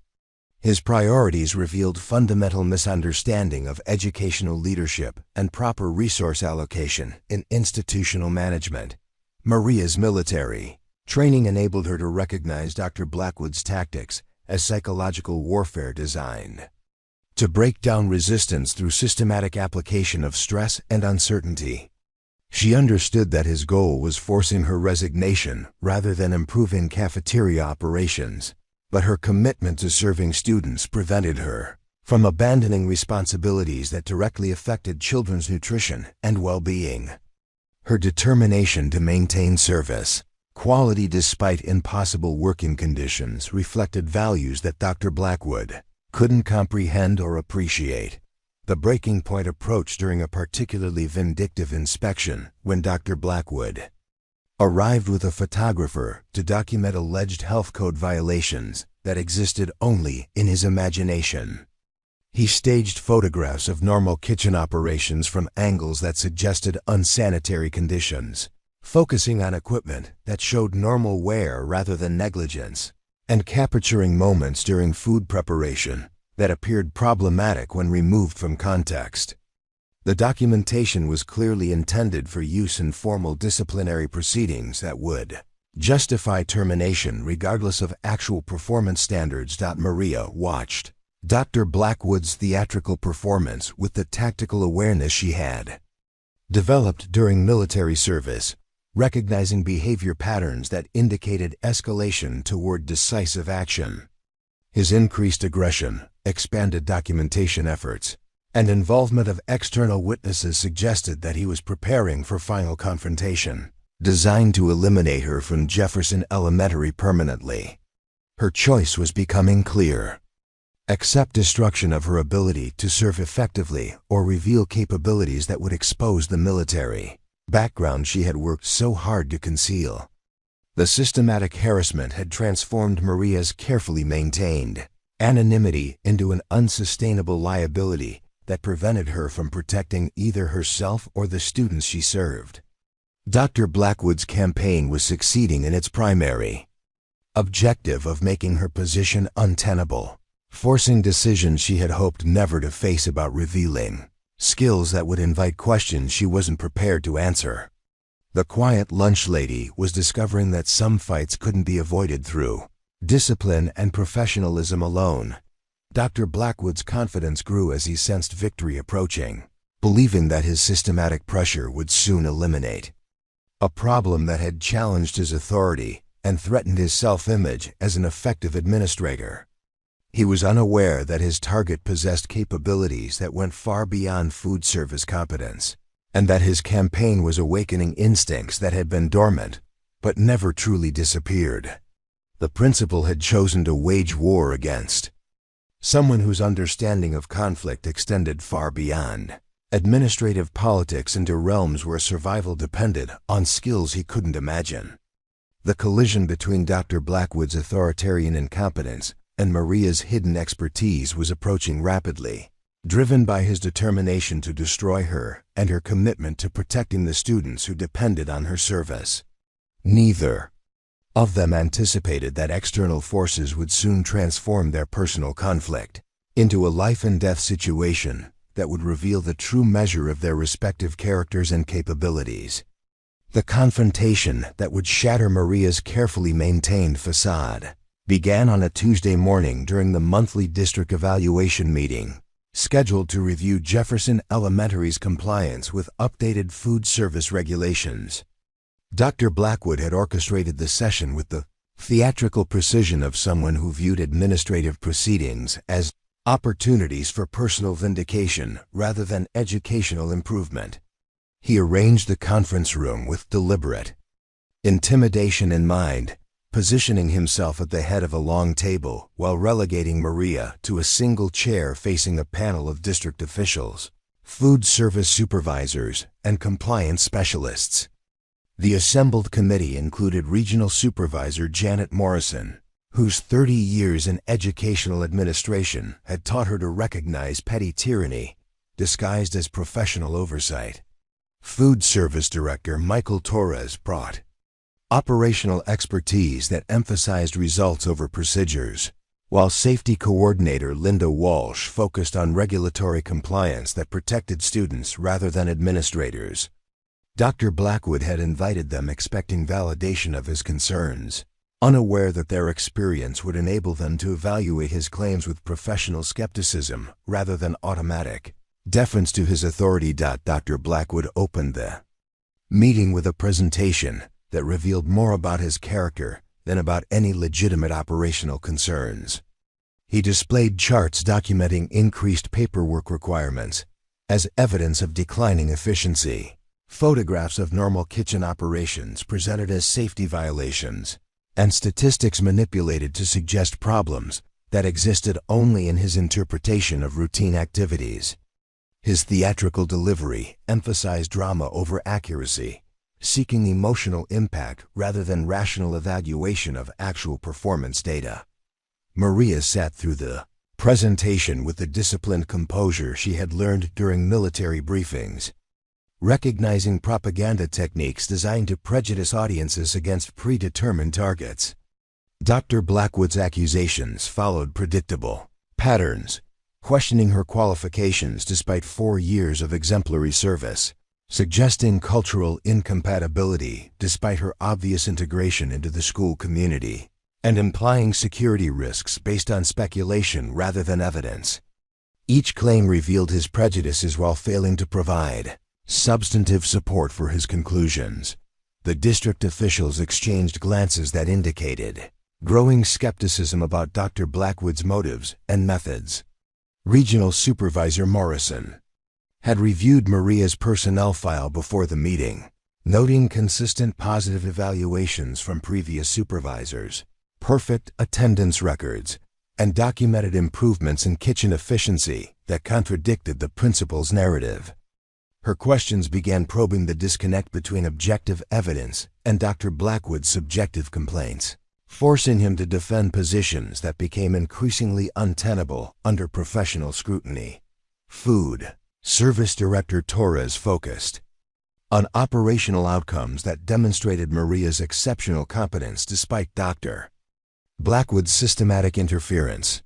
His priorities revealed fundamental misunderstanding of educational leadership and proper resource allocation in institutional management. Maria's military training enabled her to recognize Dr. Blackwood's tactics as psychological warfare designed to break down resistance through systematic application of stress and uncertainty. She understood that his goal was forcing her resignation rather than improving cafeteria operations, but her commitment to serving students prevented her from abandoning responsibilities that directly affected children's nutrition and well-being. Her determination to maintain service quality despite impossible working conditions reflected values that Dr. Blackwood couldn't comprehend or appreciate. The breaking point approached during a particularly vindictive inspection when Dr. Blackwood arrived with a photographer to document alleged health code violations that existed only in his imagination. He staged photographs of normal kitchen operations from angles that suggested unsanitary conditions, focusing on equipment that showed normal wear rather than negligence, and capturing moments during food preparation that appeared problematic when removed from context. The documentation was clearly intended for use in formal disciplinary proceedings that would justify termination regardless of actual performance standards. Maria watched Dr. Blackwood's theatrical performance with the tactical awareness she had developed during military service, recognizing behavior patterns that indicated escalation toward decisive action. His increased aggression, expanded documentation efforts, and involvement of external witnesses suggested that he was preparing for final confrontation, designed to eliminate her from Jefferson Elementary permanently. Her choice was becoming clear: accept destruction of her ability to serve effectively or reveal capabilities that would expose the military background she had worked so hard to conceal. The systematic harassment had transformed Maria's carefully maintained anonymity into an unsustainable liability that prevented her from protecting either herself or the students she served. Dr. Blackwood's campaign was succeeding in its primary objective of making her position untenable, forcing decisions she had hoped never to face about revealing skills that would invite questions she wasn't prepared to answer. The quiet lunch lady was discovering that some fights couldn't be avoided through discipline and professionalism alone. Dr. Blackwood's confidence grew as he sensed victory approaching, believing that his systematic pressure would soon eliminate a problem that had challenged his authority and threatened his self-image as an effective administrator. He was unaware that his target possessed capabilities that went far beyond food service competence, and that his campaign was awakening instincts that had been dormant but never truly disappeared. The principal had chosen to wage war against someone whose understanding of conflict extended far beyond administrative politics into realms where survival depended on skills he couldn't imagine. The collision between Dr. Blackwood's authoritarian incompetence and Maria's hidden expertise was approaching rapidly, driven by his determination to destroy her and her commitment to protecting the students who depended on her service. Neither of them anticipated that external forces would soon transform their personal conflict into a life-and-death situation that would reveal the true measure of their respective characters and capabilities. The confrontation that would shatter Maria's carefully maintained facade began on a Tuesday morning during the monthly district evaluation meeting, scheduled to review Jefferson Elementary's compliance with updated food service regulations. Dr. Blackwood had orchestrated the session with the theatrical precision of someone who viewed administrative proceedings as opportunities for personal vindication rather than educational improvement. He arranged the conference room with deliberate intimidation in mind, positioning himself at the head of a long table while relegating Maria to a single chair facing a panel of district officials, food service supervisors, and compliance specialists. The assembled committee included Regional Supervisor Janet Morrison, whose 30 years in educational administration had taught her to recognize petty tyranny disguised as professional oversight. Food Service Director Michael Torres brought operational expertise that emphasized results over procedures, while Safety Coordinator Linda Walsh focused on regulatory compliance that protected students rather than administrators. Dr. Blackwood had invited them expecting validation of his concerns, unaware that their experience would enable them to evaluate his claims with professional skepticism rather than automatic deference to his authority. Dr. Blackwood opened the meeting with a presentation that revealed more about his character than about any legitimate operational concerns. He displayed charts documenting increased paperwork requirements as evidence of declining efficiency, photographs of normal kitchen operations presented as safety violations, and statistics manipulated to suggest problems that existed only in his interpretation of routine activities. His theatrical delivery emphasized drama over accuracy, seeking emotional impact rather than rational evaluation of actual performance data. Maria sat through the presentation with the disciplined composure she had learned during military briefings, recognizing propaganda techniques designed to prejudice audiences against predetermined targets. Dr. Blackwood's accusations followed predictable patterns, questioning her qualifications despite 4 years of exemplary service, suggesting cultural incompatibility despite her obvious integration into the school community, and implying security risks based on speculation rather than evidence. Each claim revealed his prejudices while failing to provide substantive support for his conclusions. The district officials exchanged glances that indicated growing skepticism about Dr. Blackwood's motives and methods. Regional Supervisor Morrison had reviewed Maria's personnel file before the meeting, noting consistent positive evaluations from previous supervisors, perfect attendance records, and documented improvements in kitchen efficiency that contradicted the principal's narrative. Her questions began probing the disconnect between objective evidence and Dr. Blackwood's subjective complaints, forcing him to defend positions that became increasingly untenable under professional scrutiny. Food Service Director Torres focused on operational outcomes that demonstrated Maria's exceptional competence despite Dr. Blackwood's systematic interference.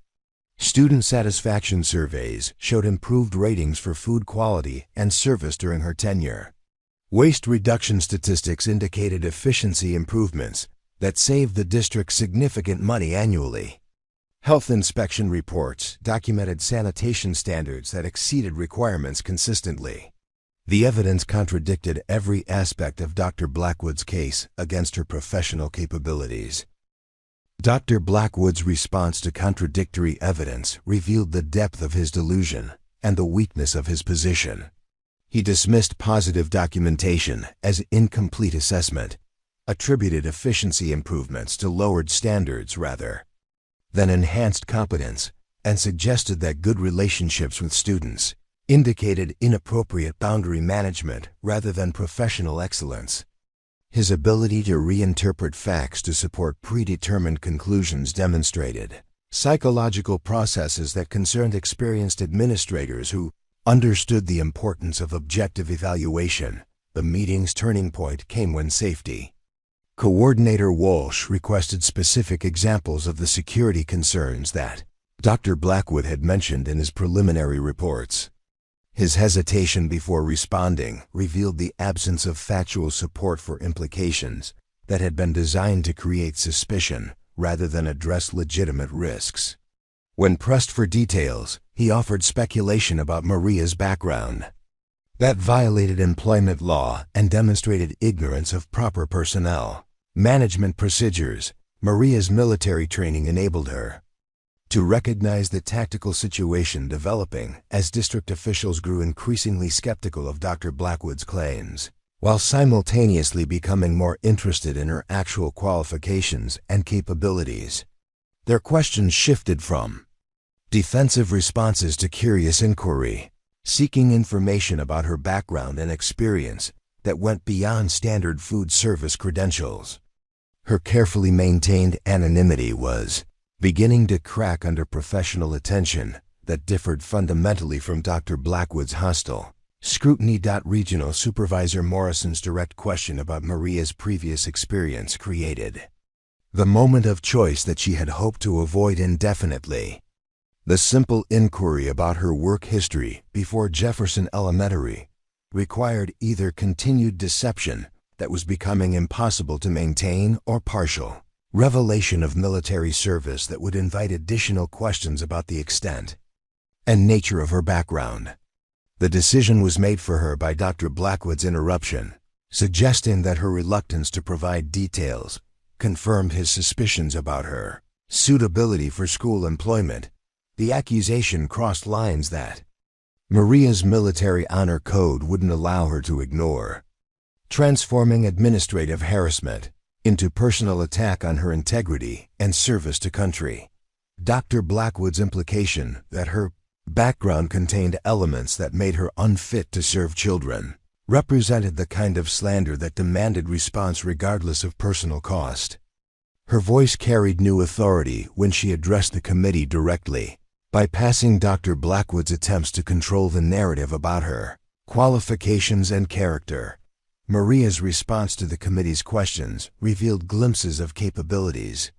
Student satisfaction surveys showed improved ratings for food quality and service during her tenure. Waste reduction statistics indicated efficiency improvements that saved the district significant money annually. Health inspection reports documented sanitation standards that exceeded requirements consistently. The evidence contradicted every aspect of Dr. Blackwood's case against her professional capabilities. Dr. Blackwood's response to contradictory evidence revealed the depth of his delusion and the weakness of his position. He dismissed positive documentation as incomplete assessment, attributed efficiency improvements to lowered standards rather than enhanced competence, and suggested that good relationships with students indicated inappropriate boundary management rather than professional excellence. His ability to reinterpret facts to support predetermined conclusions demonstrated psychological processes that concerned experienced administrators who understood the importance of objective evaluation. The meeting's turning point came when Safety Coordinator Walsh requested specific examples of the security concerns that Dr. Blackwood had mentioned in his preliminary reports. His hesitation before responding revealed the absence of factual support for implications that had been designed to create suspicion rather than address legitimate risks. When pressed for details, he offered speculation about Maria's background that violated employment law and demonstrated ignorance of proper personnel management procedures Maria's military training enabled her to recognize the tactical situation developing as district officials grew increasingly skeptical of Dr. Blackwood's claims, while simultaneously becoming more interested in her actual qualifications and capabilities. Their questions shifted from defensive responses to curious inquiry, seeking information about her background and experience that went beyond standard food service credentials. Her carefully maintained anonymity was beginning to crack under professional attention that differed fundamentally from Dr. Blackwood's hostile scrutiny. Regional Supervisor Morrison's direct question about Maria's previous experience created the moment of choice that she had hoped to avoid indefinitely. The simple inquiry about her work history before Jefferson Elementary required either continued deception that was becoming impossible to maintain or partial revelation of military service that would invite additional questions about the extent and nature of her background. The decision was made for her by Dr. Blackwood's interruption, suggesting that her reluctance to provide details confirmed his suspicions about her suitability for school employment. The accusation crossed lines that Maria's military honor code wouldn't allow her to ignore, transforming administrative harassment into personal attack on her integrity and service to country. Dr. Blackwood's implication that her background contained elements that made her unfit to serve children represented the kind of slander that demanded response regardless of personal cost. Her voice carried new authority when she addressed the committee directly, bypassing Dr. Blackwood's attempts to control the narrative about her qualifications and character. Maria's response to the committee's questions revealed glimpses of capabilities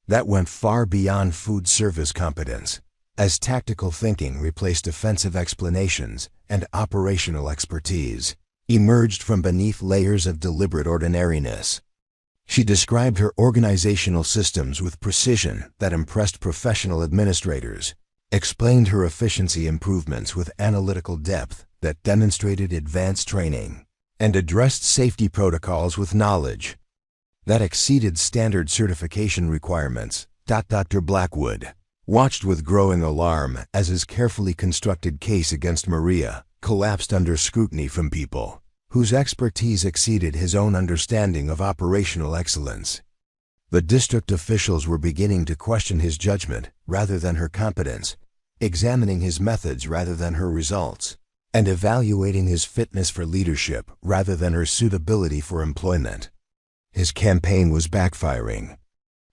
that went far beyond food service competence, as tactical thinking replaced offensive explanations and operational expertise emerged from beneath layers of deliberate ordinariness. She described her organizational systems with precision that impressed professional administrators, explained her efficiency improvements with analytical depth that demonstrated advanced training, and addressed safety protocols with knowledge that exceeded standard certification requirements. Dr. Blackwood watched with growing alarm as his carefully constructed case against Maria collapsed under scrutiny from people whose expertise exceeded his own understanding of operational excellence. The district officials were beginning to question his judgment rather than her competence, examining his methods rather than her results, and evaluating his fitness for leadership rather than her suitability for employment. His campaign was backfiring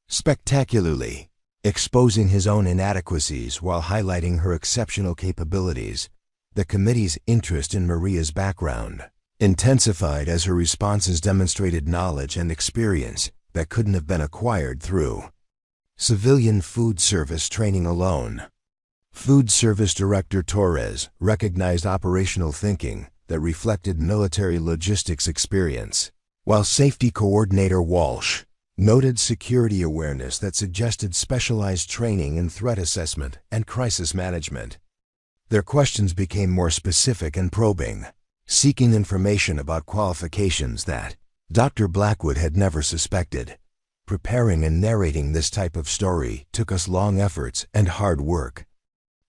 spectacularly, exposing his own inadequacies while highlighting her exceptional capabilities. The committee's interest in Maria's background intensified as her responses demonstrated knowledge and experience that couldn't have been acquired through civilian food service training alone. Food Service Director Torres recognized operational thinking that reflected military logistics experience, while Safety Coordinator Walsh noted security awareness that suggested specialized training in threat assessment and crisis management. Their questions became more specific and probing, seeking information about qualifications that Dr. Blackwood had never suspected. Preparing and narrating this type of story took us long efforts and hard work.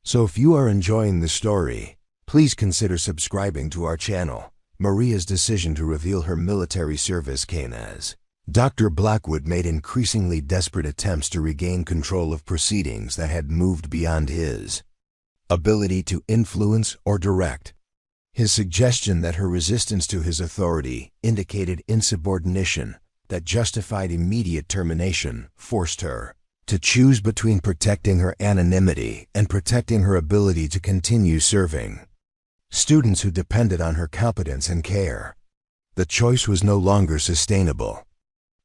So if you are enjoying the story, please consider subscribing to our channel. Maria's decision to reveal her military service came as Dr. Blackwood made increasingly desperate attempts to regain control of proceedings that had moved beyond his ability to influence or direct. His suggestion that her resistance to his authority indicated insubordination that justified immediate termination forced her to choose between protecting her anonymity and protecting her ability to continue serving students who depended on her competence and care. The choice was no longer sustainable.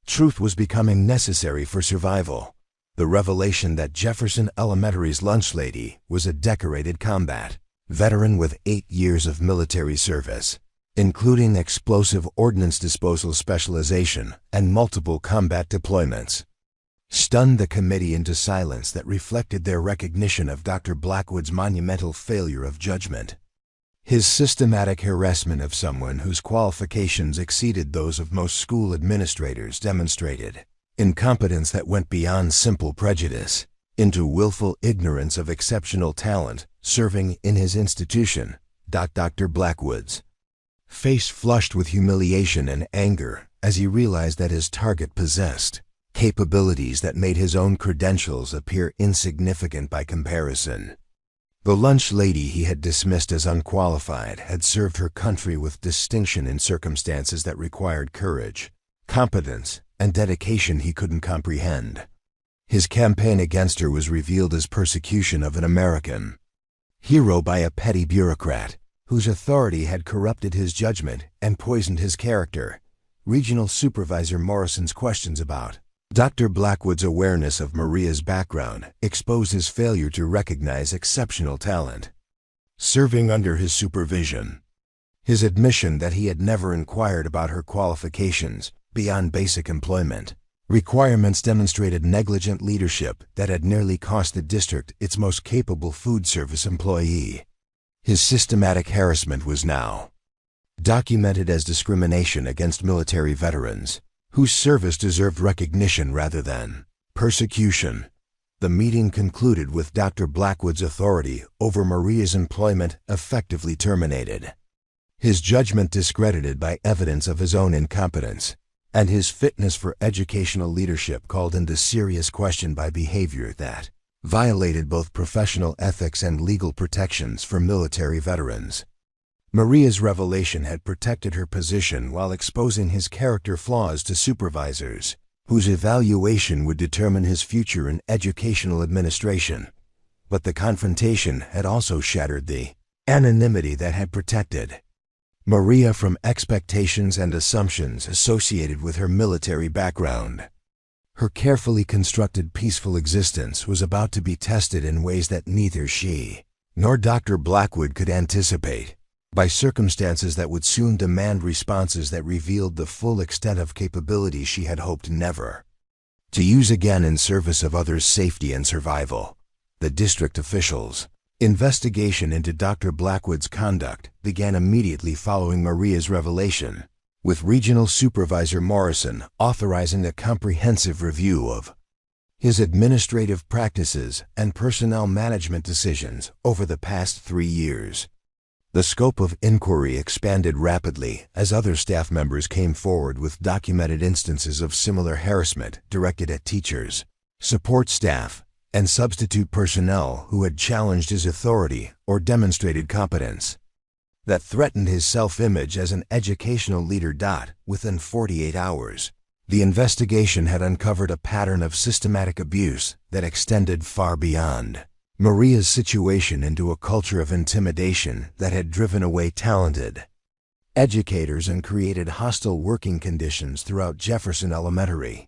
Truth was becoming necessary for survival. The revelation that Jefferson Elementary's lunch lady was a decorated combat veteran with 8 years of military service, including explosive ordnance disposal specialization and multiple combat deployments, stunned the committee into silence that reflected their recognition of Dr. Blackwood's monumental failure of judgment. His systematic harassment of someone whose qualifications exceeded those of most school administrators demonstrated incompetence that went beyond simple prejudice into willful ignorance of exceptional talent serving in his institution. Dr. Blackwood's face flushed with humiliation and anger as he realized that his target possessed capabilities that made his own credentials appear insignificant by comparison. The lunch lady he had dismissed as unqualified had served her country with distinction in circumstances that required courage, competence, and dedication he couldn't comprehend. His campaign against her was revealed as persecution of an American hero by a petty bureaucrat whose authority had corrupted his judgment and poisoned his character. Regional Supervisor Morrison's questions about Dr. Blackwood's awareness of Maria's background exposed his failure to recognize exceptional talent serving under his supervision. His admission that he had never inquired about her qualifications beyond basic employment requirements demonstrated negligent leadership that had nearly cost the district its most capable food service employee. His systematic harassment was now documented as discrimination against military veterans whose service deserved recognition rather than persecution. The meeting concluded with Dr. Blackwood's authority over Maria's employment effectively terminated, his judgment discredited by evidence of his own incompetence, and his fitness for educational leadership called into serious question by behavior that violated both professional ethics and legal protections for military veterans. Maria's revelation had protected her position while exposing his character flaws to supervisors, whose evaluation would determine his future in educational administration. But the confrontation had also shattered the anonymity that had protected Maria from expectations and assumptions associated with her military background. Her carefully constructed peaceful existence was about to be tested in ways that neither she nor Dr. Blackwood could anticipate, by circumstances that would soon demand responses that revealed the full extent of capabilities she had hoped never to use again in service of others' safety and survival. The district officials' investigation into Dr. Blackwood's conduct began immediately following Maria's revelation, with Regional Supervisor Morrison authorizing a comprehensive review of his administrative practices and personnel management decisions over the past 3 years. The scope of inquiry expanded rapidly as other staff members came forward with documented instances of similar harassment directed at teachers, support staff, and substitute personnel who had challenged his authority or demonstrated competence that threatened his self-image as an educational leader. Within 48 hours, the investigation had uncovered a pattern of systematic abuse that extended far beyond Maria's situation into a culture of intimidation that had driven away talented educators and created hostile working conditions throughout Jefferson Elementary.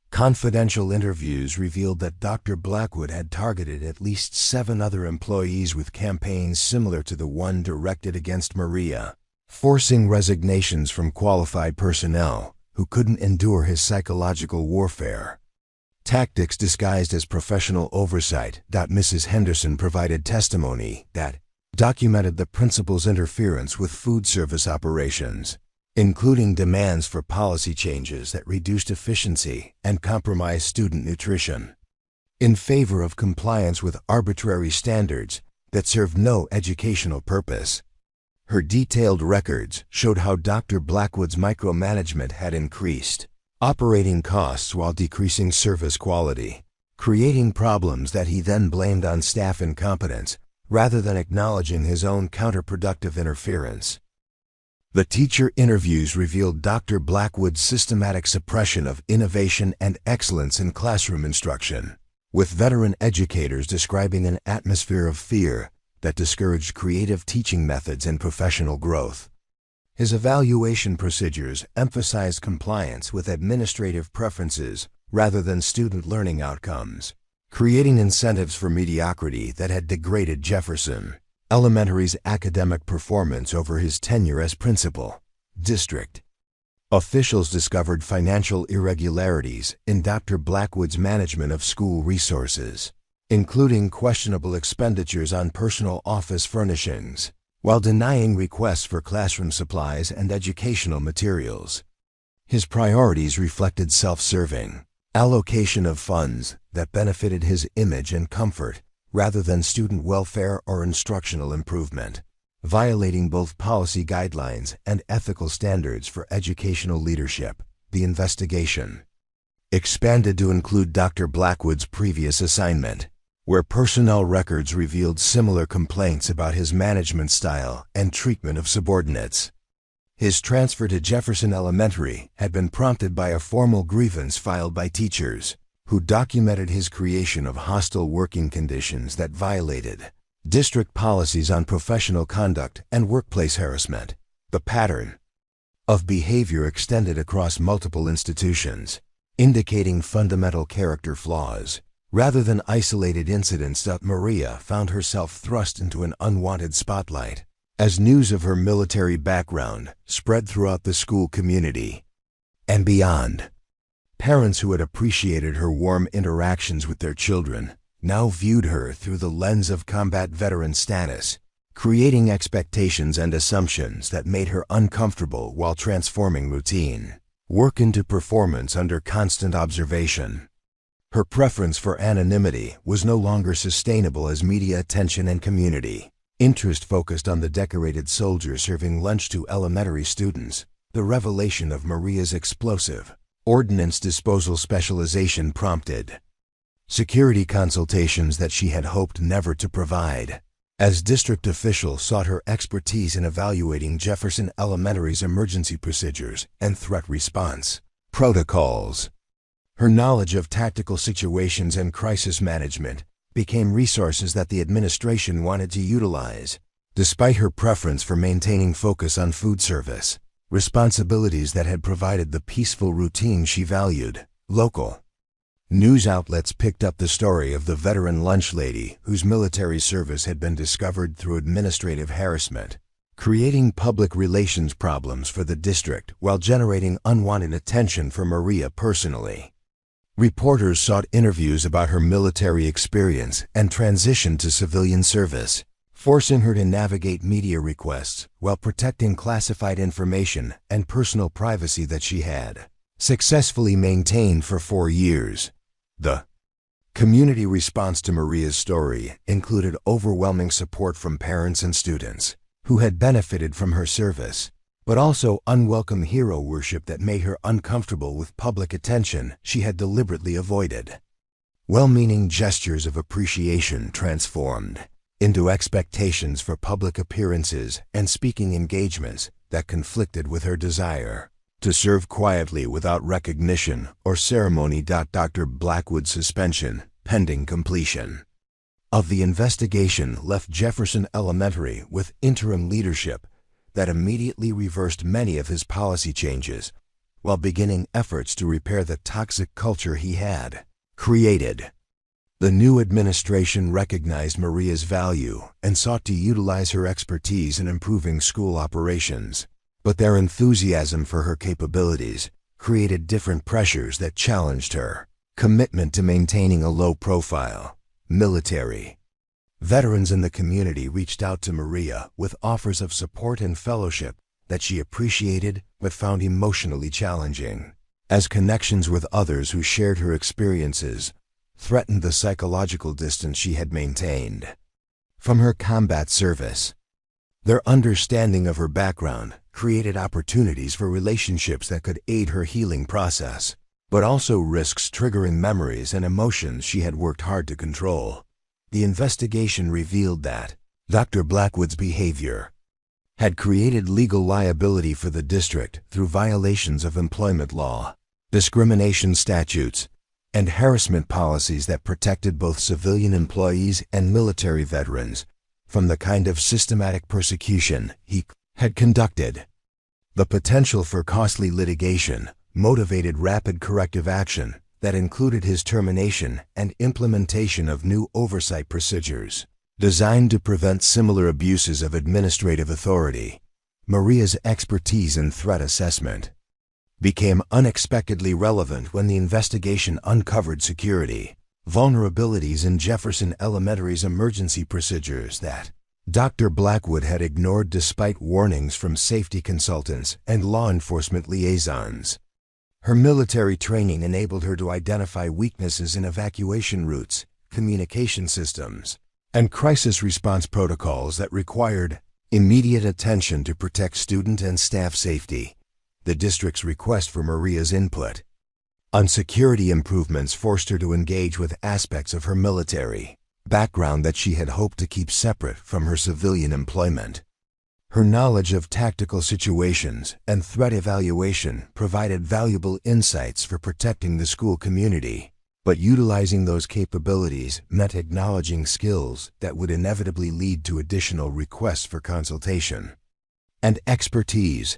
Confidential interviews revealed that Dr. Blackwood had targeted at least 7 other employees with campaigns similar to the one directed against Maria, forcing resignations from qualified personnel who couldn't endure his psychological warfare. Tactics disguised as professional oversight. Mrs. Henderson provided testimony that documented the principal's interference with food service operations, including demands for policy changes that reduced efficiency and compromised student nutrition, in favor of compliance with arbitrary standards that served no educational purpose. Her detailed records showed how Dr. Blackwood's micromanagement had increased operating costs while decreasing service quality, creating problems that he then blamed on staff incompetence rather than acknowledging his own counterproductive interference. The teacher interviews revealed Dr. Blackwood's systematic suppression of innovation and excellence in classroom instruction, with veteran educators describing an atmosphere of fear that discouraged creative teaching methods and professional growth. His evaluation procedures emphasized compliance with administrative preferences rather than student learning outcomes, creating incentives for mediocrity that had degraded Jefferson Elementary's academic performance over his tenure as principal. District officials discovered financial irregularities in Dr. Blackwood's management of school resources, including questionable expenditures on personal office furnishings, while denying requests for classroom supplies and educational materials. His priorities reflected self-serving allocation of funds that benefited his image and comfort rather than student welfare or instructional improvement, violating both policy guidelines and ethical standards for educational leadership. The investigation expanded to include Dr. Blackwood's previous assignment, where personnel records revealed similar complaints about his management style and treatment of subordinates. His transfer to Jefferson Elementary had been prompted by a formal grievance filed by teachers, who documented his creation of hostile working conditions that violated district policies on professional conduct and workplace harassment. The pattern of behavior extended across multiple institutions, indicating fundamental character flaws, rather than isolated incidents. Maria found herself thrust into an unwanted spotlight as news of her military background spread throughout the school community and beyond. Parents who had appreciated her warm interactions with their children now viewed her through the lens of combat veteran status, creating expectations and assumptions that made her uncomfortable while transforming routine work into performance under constant observation. Her preference for anonymity was no longer sustainable as media attention and community interest focused on the decorated soldier serving lunch to elementary students. The revelation of Maria's explosive ordnance disposal specialization prompted security consultations that she had hoped never to provide, as district officials sought her expertise in evaluating Jefferson Elementary's emergency procedures and threat response protocols. Her knowledge of tactical situations and crisis management became resources that the administration wanted to utilize, despite her preference for maintaining focus on food service responsibilities that had provided the peaceful routine she valued. Local news outlets picked up the story of the veteran lunch lady whose military service had been discovered through administrative harassment, creating public relations problems for the district while generating unwanted attention for Maria personally. Reporters sought interviews about her military experience and transition to civilian service, forcing her to navigate media requests while protecting classified information and personal privacy that she had successfully maintained for 4 years. The community response to Maria's story included overwhelming support from parents and students who had benefited from her service, but also unwelcome hero worship that made her uncomfortable with public attention she had deliberately avoided. Well-meaning gestures of appreciation transformed into expectations for public appearances and speaking engagements that conflicted with her desire to serve quietly without recognition or ceremony. Dr. Blackwood's suspension, pending completion of the investigation, left Jefferson Elementary with interim leadership that immediately reversed many of his policy changes while beginning efforts to repair the toxic culture he had created. The new administration recognized Maria's value and sought to utilize her expertise in improving school operations, but their enthusiasm for her capabilities created different pressures that challenged her commitment to maintaining a low profile. Military veterans in the community reached out to Maria with offers of support and fellowship that she appreciated but found emotionally challenging, as connections with others who shared her experiences threatened the psychological distance she had maintained from her combat service. Their understanding of her background created opportunities for relationships that could aid her healing process, but also risks triggering memories and emotions she had worked hard to control. The investigation revealed that Dr. Blackwood's behavior had created legal liability for the district through violations of employment law, discrimination statutes, and harassment policies that protected both civilian employees and military veterans from the kind of systematic persecution he had conducted. The potential for costly litigation motivated rapid corrective action that included his termination and implementation of new oversight procedures designed to prevent similar abuses of administrative authority. Maria's expertise in threat assessment became unexpectedly relevant when the investigation uncovered security vulnerabilities in Jefferson Elementary's emergency procedures that Dr. Blackwood had ignored despite warnings from safety consultants and law enforcement liaisons. Her military training enabled her to identify weaknesses in evacuation routes, communication systems, and crisis response protocols that required immediate attention to protect student and staff safety. The district's request for Maria's input on security improvements forced her to engage with aspects of her military background that she had hoped to keep separate from her civilian employment. Her knowledge of tactical situations and threat evaluation provided valuable insights for protecting the school community, but utilizing those capabilities meant acknowledging skills that would inevitably lead to additional requests for consultation and expertise.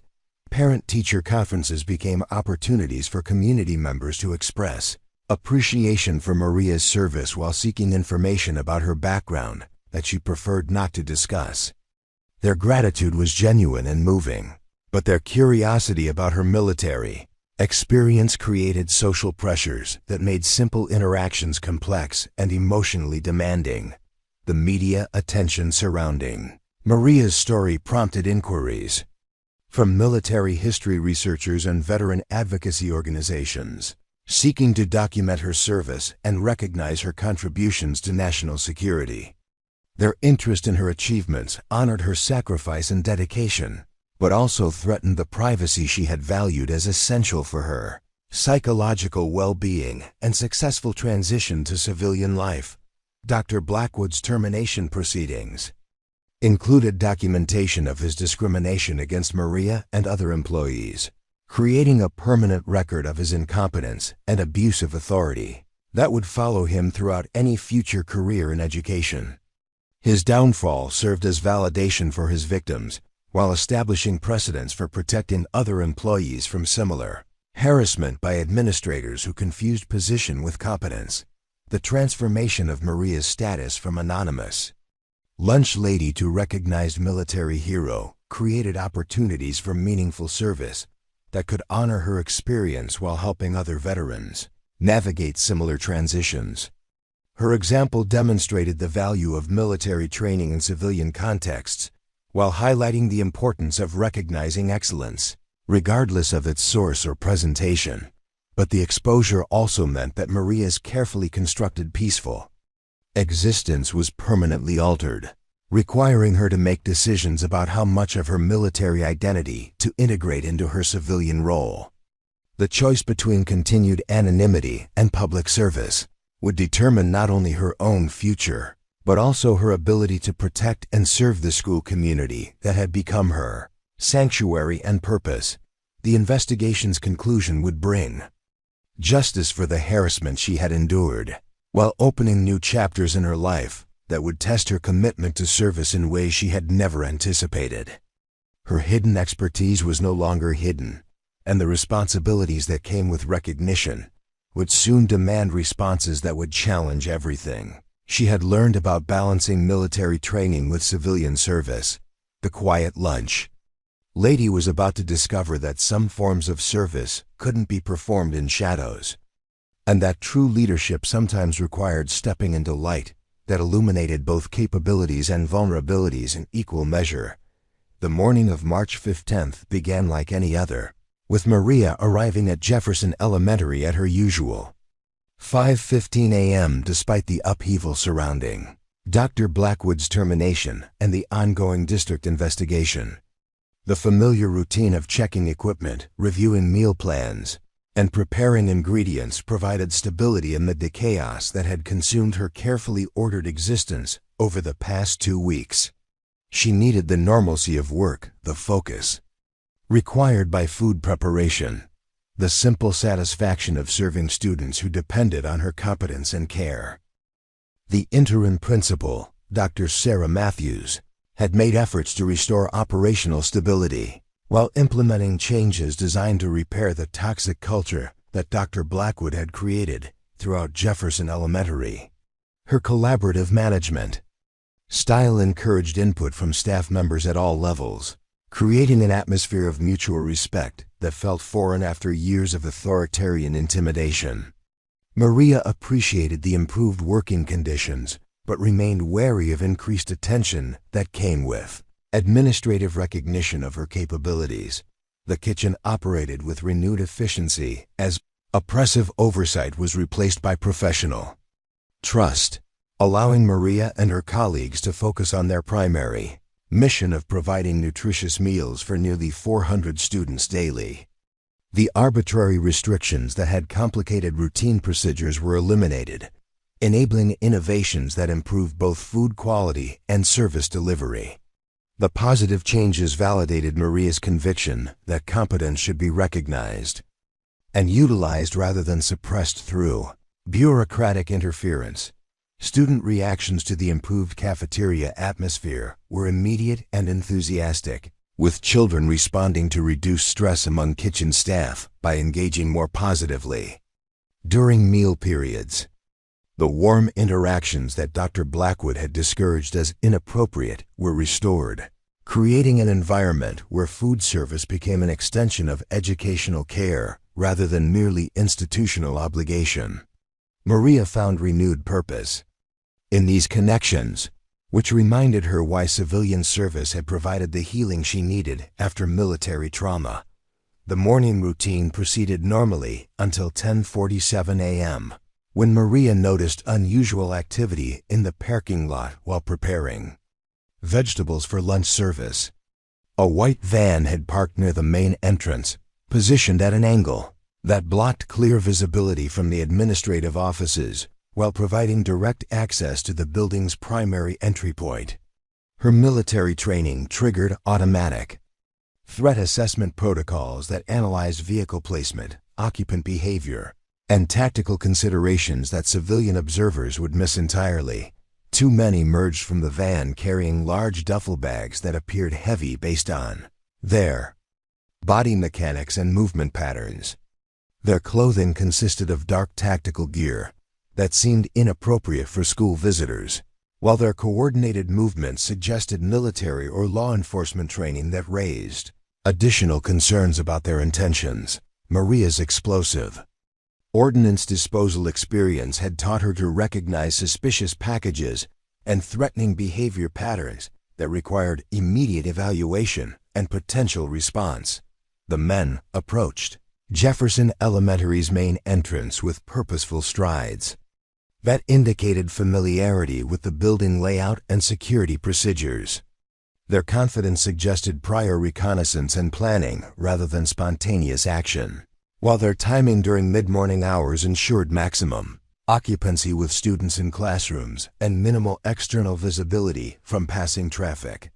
Parent-teacher conferences became opportunities for community members to express appreciation for Maria's service while seeking information about her background that she preferred not to discuss. Their gratitude was genuine and moving, but their curiosity about her military experience created social pressures that made simple interactions complex and emotionally demanding. The media attention surrounding Maria's story prompted inquiries from military history researchers and veteran advocacy organizations, seeking to document her service and recognize her contributions to national security. Their interest in her achievements honored her sacrifice and dedication, but also threatened the privacy she had valued as essential for her psychological well-being and successful transition to civilian life. Dr. Blackwood's termination proceedings included documentation of his discrimination against Maria and other employees, creating a permanent record of his incompetence and abuse of authority that would follow him throughout any future career in education. His downfall served as validation for his victims, while establishing precedents for protecting other employees from similar harassment by administrators who confused position with competence. The transformation of Maria's status from anonymous lunch lady to recognized military hero created opportunities for meaningful service that could honor her experience while helping other veterans navigate similar transitions. Her example demonstrated the value of military training in civilian contexts, while highlighting the importance of recognizing excellence, regardless of its source or presentation. But the exposure also meant that Maria's carefully constructed peaceful existence was permanently altered, requiring her to make decisions about how much of her military identity to integrate into her civilian role. The choice between continued anonymity and public service would determine not only her own future, but also her ability to protect and serve the school community that had become her sanctuary and purpose. The investigation's conclusion would bring justice for the harassment she had endured, while opening new chapters in her life that would test her commitment to service in ways she had never anticipated. Her hidden expertise was no longer hidden, and the responsibilities that came with recognition would soon demand responses that would challenge everything she had learned about balancing military training with civilian service. The quiet lunch lady was about to discover that some forms of service couldn't be performed in shadows, and that true leadership sometimes required stepping into light that illuminated both capabilities and vulnerabilities in equal measure. The morning of March 15th began like any other, with Maria arriving at Jefferson Elementary at her usual 5:15 a.m. despite the upheaval surrounding Dr. Blackwood's termination and the ongoing district investigation. The familiar routine of checking equipment, reviewing meal plans, and preparing ingredients provided stability amid the chaos that had consumed her carefully ordered existence over the past 2 weeks. She needed the normalcy of work, the focus required by food preparation, the simple satisfaction of serving students who depended on her competence and care. The interim principal, Dr. Sarah Matthews, had made efforts to restore operational stability, while implementing changes designed to repair the toxic culture that Dr. Blackwood had created throughout Jefferson Elementary. Her collaborative management style encouraged input from staff members at all levels, creating an atmosphere of mutual respect that felt foreign after years of authoritarian intimidation. Maria appreciated the improved working conditions, but remained wary of increased attention that came with administrative recognition of her capabilities. The kitchen operated with renewed efficiency as oppressive oversight was replaced by professional trust, allowing Maria and her colleagues to focus on their primary mission of providing nutritious meals for nearly 400 students daily. The arbitrary restrictions that had complicated routine procedures were eliminated, enabling innovations that improved both food quality and service delivery. The positive changes validated Maria's conviction that competence should be recognized and utilized rather than suppressed through bureaucratic interference. Student reactions to the improved cafeteria atmosphere were immediate and enthusiastic, with children responding to reduced stress among kitchen staff by engaging more positively. During meal periods, the warm interactions that Dr. Blackwood had discouraged as inappropriate were restored, creating an environment where food service became an extension of educational care rather than merely institutional obligation. Maria found renewed purpose in these connections, which reminded her why civilian service had provided the healing she needed after military trauma. The morning routine proceeded normally until 10:47 a.m., when Maria noticed unusual activity in the parking lot while preparing vegetables for lunch service. A white van had parked near the main entrance, positioned at an angle that blocked clear visibility from the administrative offices, while providing direct access to the building's primary entry point. Her military training triggered automatic threat assessment protocols that analyzed vehicle placement, occupant behavior, and tactical considerations that civilian observers would miss entirely. Two men emerged from the van carrying large duffel bags that appeared heavy based on their body mechanics and movement patterns. Their clothing consisted of dark tactical gear that seemed inappropriate for school visitors, while their coordinated movements suggested military or law enforcement training that raised additional concerns about their intentions. Maria's explosive ordnance disposal experience had taught her to recognize suspicious packages and threatening behavior patterns that required immediate evaluation and potential response. The men approached Jefferson Elementary's main entrance with purposeful strides that indicated familiarity with the building layout and security procedures. Their confidence suggested prior reconnaissance and planning rather than spontaneous action, while their timing during mid-morning hours ensured maximum occupancy with students in classrooms and minimal external visibility from passing traffic.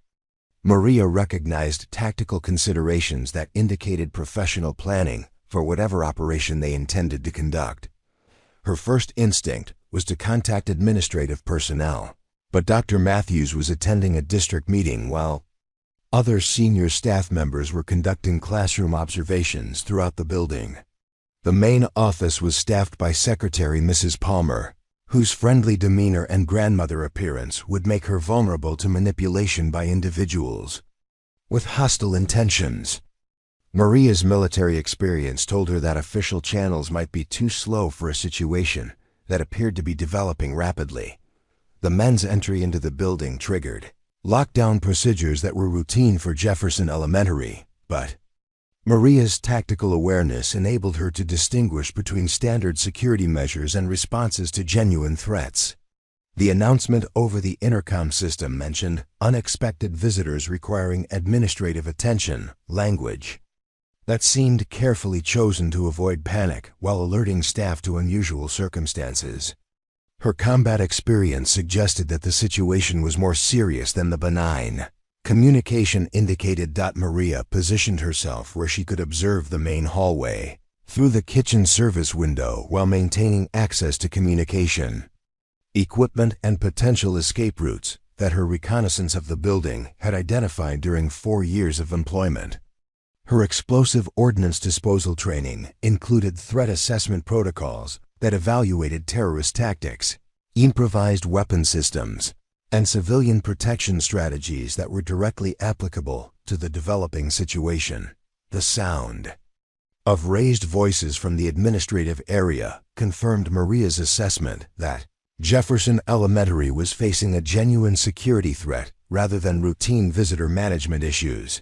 Maria recognized tactical considerations that indicated professional planning for whatever operation they intended to conduct. Her first instinct was to contact administrative personnel, but Dr. Matthews was attending a district meeting while other senior staff members were conducting classroom observations throughout the building. The main office was staffed by Secretary Mrs. Palmer, whose friendly demeanor and grandmother appearance would make her vulnerable to manipulation by individuals with hostile intentions. Maria's military experience told her that official channels might be too slow for a situation that appeared to be developing rapidly. The men's entry into the building triggered lockdown procedures that were routine for Jefferson Elementary, but Maria's tactical awareness enabled her to distinguish between standard security measures and responses to genuine threats. The announcement over the intercom system mentioned unexpected visitors requiring administrative attention, language that seemed carefully chosen to avoid panic while alerting staff to unusual circumstances. Her combat experience suggested that the situation was more serious than the benign communication indicated. Maria positioned herself where she could observe the main hallway through the kitchen service window while maintaining access to communication, equipment, and potential escape routes that her reconnaissance of the building had identified during 4 years of employment. Her explosive ordnance disposal training included threat assessment protocols that evaluated terrorist tactics, improvised weapon systems, and civilian protection strategies that were directly applicable to the developing situation. The sound of raised voices from the administrative area confirmed Maria's assessment that Jefferson Elementary was facing a genuine security threat rather than routine visitor management issues.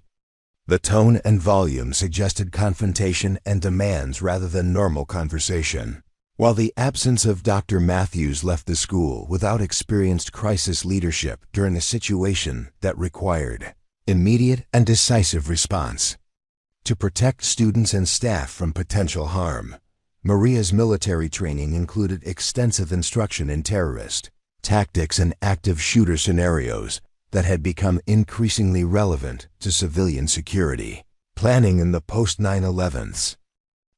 The tone and volume suggested confrontation and demands rather than normal conversation. While the absence of Dr. Matthews left the school without experienced crisis leadership during a situation that required immediate and decisive response. To protect students and staff from potential harm, Maria's military training included extensive instruction in terrorist tactics and active shooter scenarios that had become increasingly relevant to civilian security planning in the post-9/11's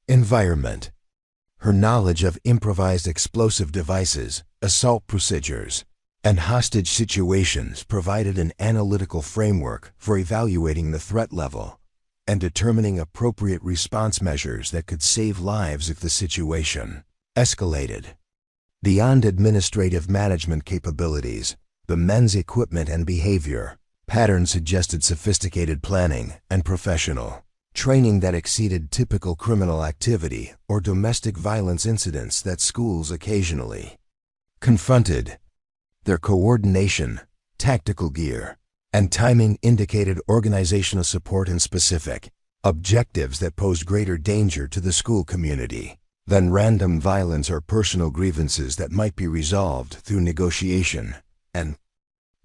environment. Her knowledge of improvised explosive devices, assault procedures, and hostage situations provided an analytical framework for evaluating the threat level and determining appropriate response measures that could save lives if the situation escalated. Beyond administrative management capabilities, the men's equipment and behavior patterns suggested sophisticated planning and professional training that exceeded typical criminal activity or domestic violence incidents that schools occasionally confronted. Their coordination, tactical gear, and timing indicated organizational support and specific objectives that posed greater danger to the school community than random violence or personal grievances that might be resolved through negotiation and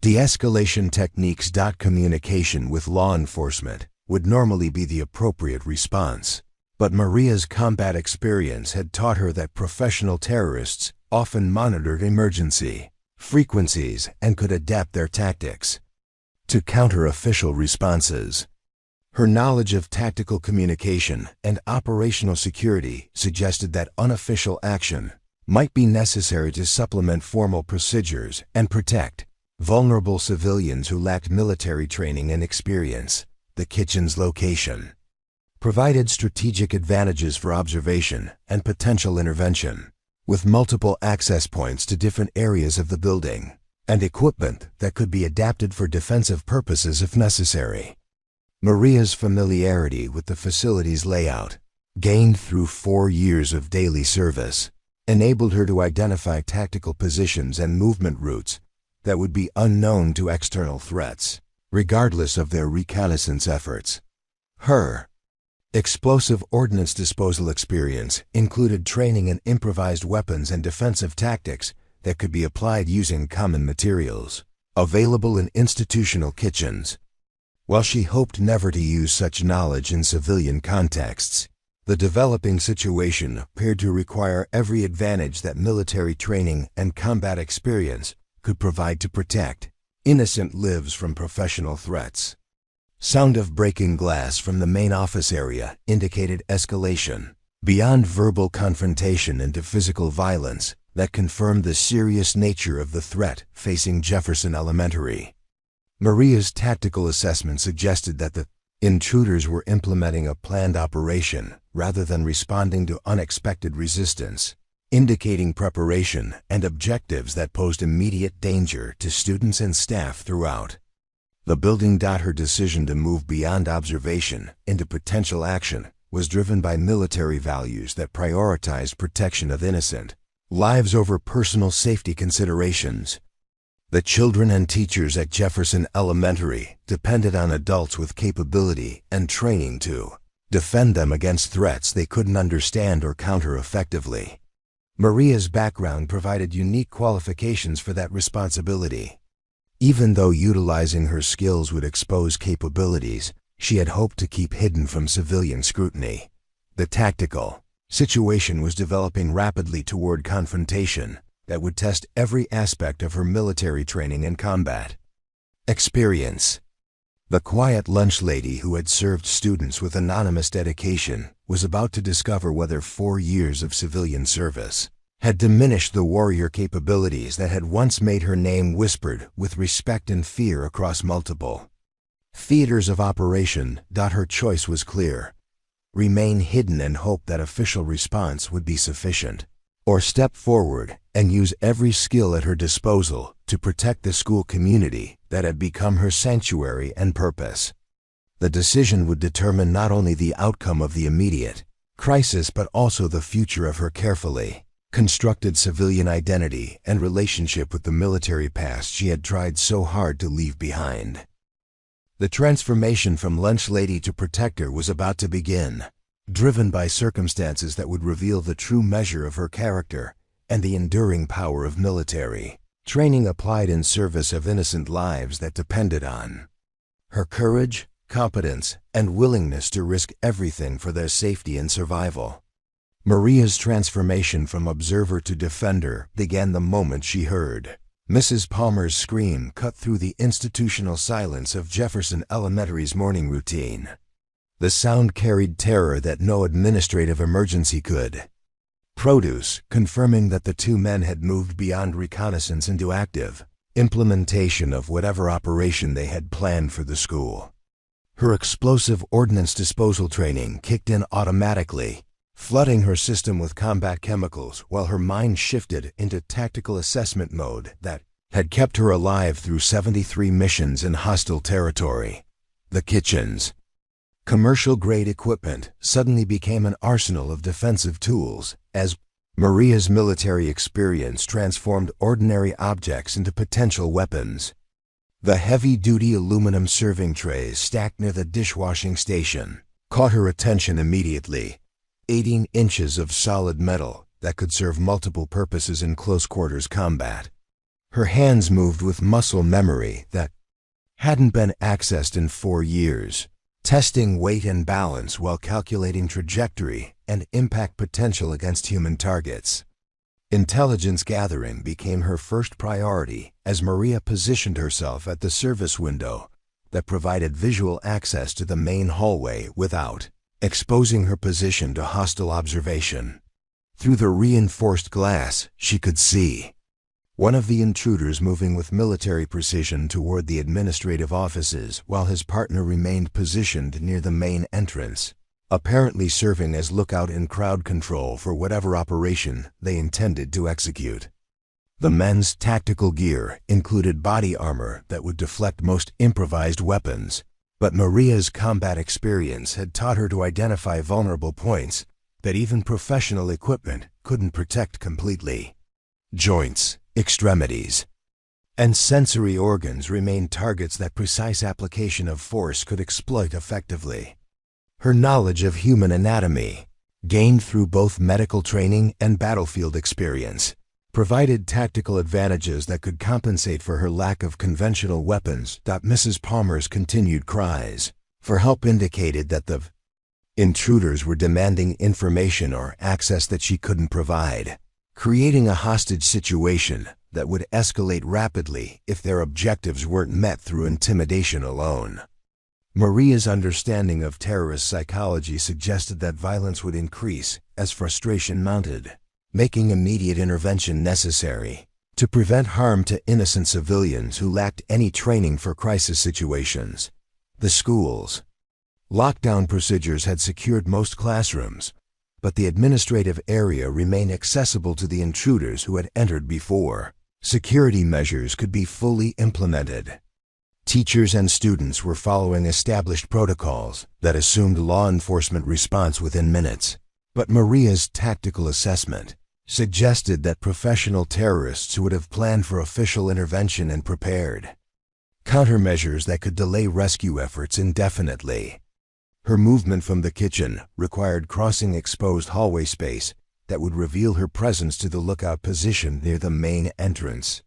de-escalation techniques. Communication with law enforcement would normally be the appropriate response, but Maria's combat experience had taught her that professional terrorists often monitored emergency frequencies and could adapt their tactics to counter official responses. Her knowledge of tactical communication and operational security suggested that unofficial action might be necessary to supplement formal procedures and protect vulnerable civilians who lacked military training and experience. The kitchen's location provided strategic advantages for observation and potential intervention, with multiple access points to different areas of the building and equipment that could be adapted for defensive purposes if necessary. Maria's familiarity with the facility's layout, gained through 4 years of daily service, enabled her to identify tactical positions and movement routes that would be unknown to external threats, regardless of their reconnaissance efforts. Her explosive ordnance disposal experience included training in improvised weapons and defensive tactics that could be applied using common materials available in institutional kitchens. While she hoped never to use such knowledge in civilian contexts, the developing situation appeared to require every advantage that military training and combat experience could provide to protect innocent lives from professional threats. Sound of breaking glass from the main office area indicated escalation beyond verbal confrontation into physical violence that confirmed the serious nature of the threat facing Jefferson Elementary. Maria's tactical assessment suggested that the intruders were implementing a planned operation rather than responding to unexpected resistance, indicating preparation and objectives that posed immediate danger to students and staff throughout the building. Her decision to move beyond observation into potential action was driven by military values that prioritized protection of innocent lives over personal safety considerations. The children and teachers at Jefferson Elementary depended on adults with capability and training to defend them against threats they couldn't understand or counter effectively. Maria's background provided unique qualifications for that responsibility. Even though utilizing her skills would expose capabilities she had hoped to keep hidden from civilian scrutiny, the tactical situation was developing rapidly toward confrontation that would test every aspect of her military training and combat experience. The quiet lunch lady who had served students with anonymous dedication was about to discover whether 4 years of civilian service had diminished the warrior capabilities that had once made her name whispered with respect and fear across multiple theaters of operation. Her choice was clear: remain hidden and hope that official response would be sufficient, or step forward and use every skill at her disposal to protect the school community that had become her sanctuary and purpose. The decision would determine not only the outcome of the immediate crisis but also the future of her carefully constructed civilian identity and relationship with the military past she had tried so hard to leave behind. The transformation from lunch lady to protector was about to begin, driven by circumstances that would reveal the true measure of her character and the enduring power of military training applied in service of innocent lives that depended on her courage, competence, and willingness to risk everything for their safety and survival. Maria's transformation from observer to defender began the moment she heard Mrs. Palmer's scream cut through the institutional silence of Jefferson Elementary's morning routine. The sound carried terror that no administrative emergency could produce, confirming that the two men had moved beyond reconnaissance into active implementation of whatever operation they had planned for the school. Her explosive ordnance disposal training kicked in automatically, flooding her system with combat chemicals while her mind shifted into tactical assessment mode that had kept her alive through 73 missions in hostile territory. The kitchen's commercial-grade equipment suddenly became an arsenal of defensive tools as Maria's military experience transformed ordinary objects into potential weapons. The heavy-duty aluminum serving trays stacked near the dishwashing station caught her attention immediately. 18 inches of solid metal that could serve multiple purposes in close-quarters combat. Her hands moved with muscle memory that hadn't been accessed in 4 years, testing weight and balance while calculating trajectory and impact potential against human targets. Intelligence gathering became her first priority as Maria positioned herself at the service window that provided visual access to the main hallway without exposing her position to hostile observation. Through the reinforced glass, she could see one of the intruders moving with military precision toward the administrative offices while his partner remained positioned near the main entrance, apparently serving as lookout and crowd control for whatever operation they intended to execute. The men's tactical gear included body armor that would deflect most improvised weapons, but Maria's combat experience had taught her to identify vulnerable points that even professional equipment couldn't protect completely. Joints, extremities, and sensory organs remained targets that precise application of force could exploit effectively. Her knowledge of human anatomy, gained through both medical training and battlefield experience, provided tactical advantages that could compensate for her lack of conventional weapons. Mrs. Palmer's continued cries for help indicated that the intruders were demanding information or access that she couldn't provide, creating a hostage situation that would escalate rapidly if their objectives weren't met through intimidation alone. Maria's understanding of terrorist psychology suggested that violence would increase as frustration mounted, making immediate intervention necessary to prevent harm to innocent civilians who lacked any training for crisis situations. The school's lockdown procedures had secured most classrooms, but the administrative area remained accessible to the intruders who had entered before security measures could be fully implemented. Teachers and students were following established protocols that assumed law enforcement response within minutes, but Maria's tactical assessment suggested that professional terrorists would have planned for official intervention and prepared countermeasures that could delay rescue efforts indefinitely. Her movement from the kitchen required crossing exposed hallway space that would reveal her presence to the lookout position near the main entrance.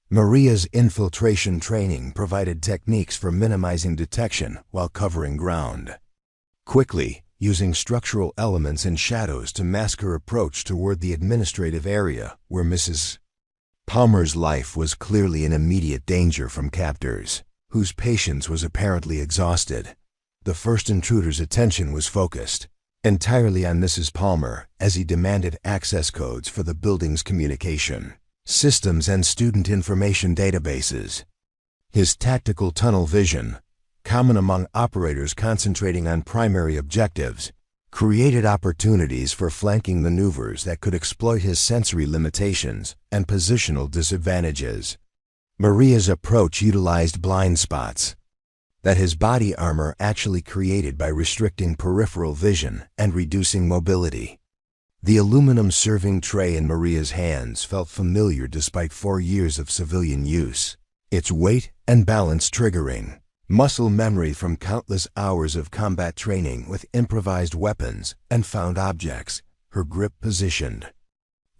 Maria's infiltration training provided techniques for minimizing detection while covering ground. Quickly, using structural elements and shadows to mask her approach toward the administrative area where Mrs. Palmer's life was clearly in immediate danger from captors, whose patience was apparently exhausted. The first intruder's attention was focused entirely on Mrs. Palmer as he demanded access codes for the building's communication systems and student information databases. His tactical tunnel vision, common among operators concentrating on primary objectives, created opportunities for flanking maneuvers that could exploit his sensory limitations and positional disadvantages. Maria's approach utilized blind spots that his body armor actually created by restricting peripheral vision and reducing mobility. The aluminum serving tray in Maria's hands felt familiar despite 4 years of civilian use, its weight and balance triggering muscle memory from countless hours of combat training with improvised weapons and found objects, her grip positioned.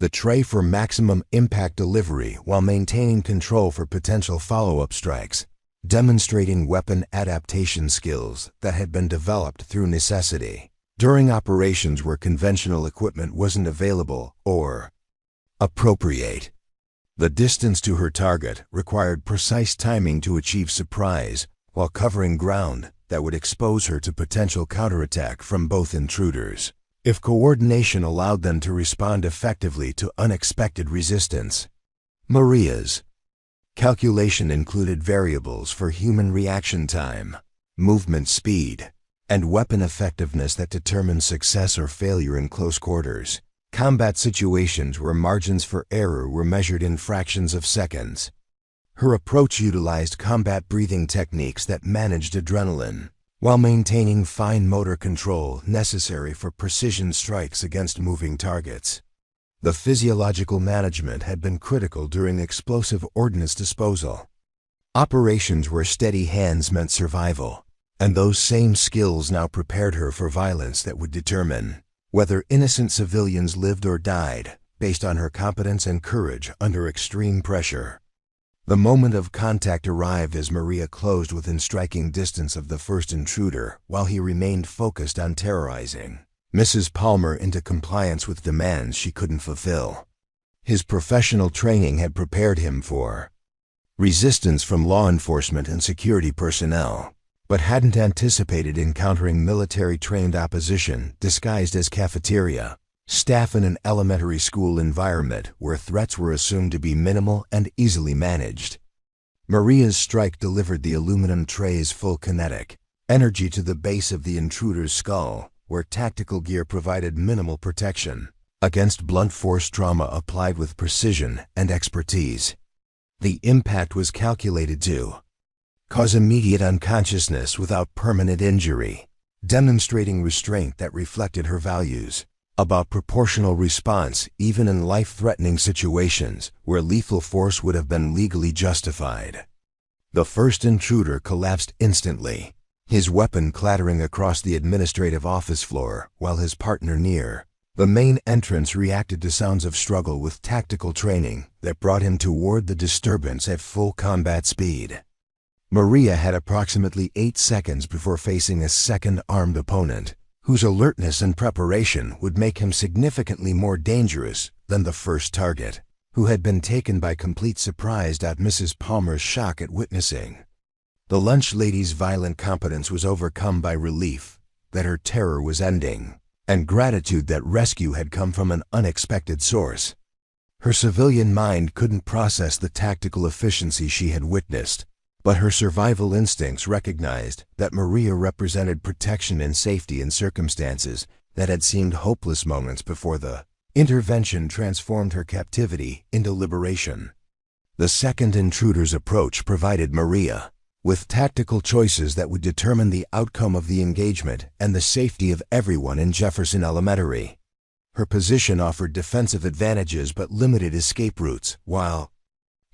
The tray for maximum impact delivery while maintaining control for potential follow-up strikes, demonstrating weapon adaptation skills that had been developed through necessity during operations where conventional equipment wasn't available or appropriate. The distance to her target required precise timing to achieve surprise while covering ground that would expose her to potential counterattack from both intruders, if coordination allowed them to respond effectively to unexpected resistance. Maria's calculation included variables for human reaction time, movement speed, and weapon effectiveness that determined success or failure in close quarters. Combat situations where margins for error were measured in fractions of seconds. Her approach utilized combat breathing techniques that managed adrenaline, while maintaining fine motor control necessary for precision strikes against moving targets. The physiological management had been critical during explosive ordnance disposal. Operations where steady hands meant survival, and those same skills now prepared her for violence that would determine whether innocent civilians lived or died, based on her competence and courage under extreme pressure. The moment of contact arrived as Maria closed within striking distance of the first intruder while he remained focused on terrorizing Mrs. Palmer into compliance with demands she couldn't fulfill. His professional training had prepared him for resistance from law enforcement and security personnel, but hadn't anticipated encountering military-trained opposition disguised as cafeteria staff in an elementary school environment where threats were assumed to be minimal and easily managed. Maria's strike delivered the aluminum tray's full kinetic energy to the base of the intruder's skull, where tactical gear provided minimal protection against blunt force trauma applied with precision and expertise. The impact was calculated to cause immediate unconsciousness without permanent injury, demonstrating restraint that reflected her values about proportional response even in life-threatening situations where lethal force would have been legally justified. The first intruder collapsed instantly, his weapon clattering across the administrative office floor while his partner near the main entrance reacted to sounds of struggle with tactical training that brought him toward the disturbance at full combat speed. Maria had approximately 8 seconds before facing a second armed opponent, whose alertness and preparation would make him significantly more dangerous than the first target, who had been taken by complete surprise at Mrs. Palmer's shock at witnessing. The lunch lady's violent competence was overcome by relief that her terror was ending, and gratitude that rescue had come from an unexpected source. Her civilian mind couldn't process the tactical efficiency she had witnessed, but her survival instincts recognized that Maria represented protection and safety in circumstances that had seemed hopeless moments before the intervention transformed her captivity into liberation. The second intruder's approach provided Maria with tactical choices that would determine the outcome of the engagement and the safety of everyone in Jefferson Elementary. Her position offered defensive advantages but limited escape routes, while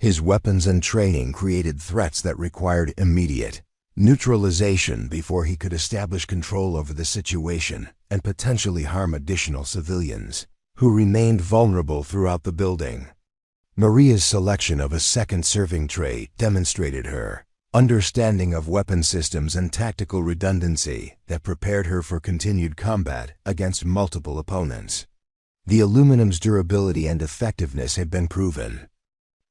his weapons and training created threats that required immediate neutralization before he could establish control over the situation and potentially harm additional civilians who remained vulnerable throughout the building. Maria's selection of a second serving tray demonstrated her understanding of weapon systems and tactical redundancy that prepared her for continued combat against multiple opponents. The aluminum's durability and effectiveness had been proven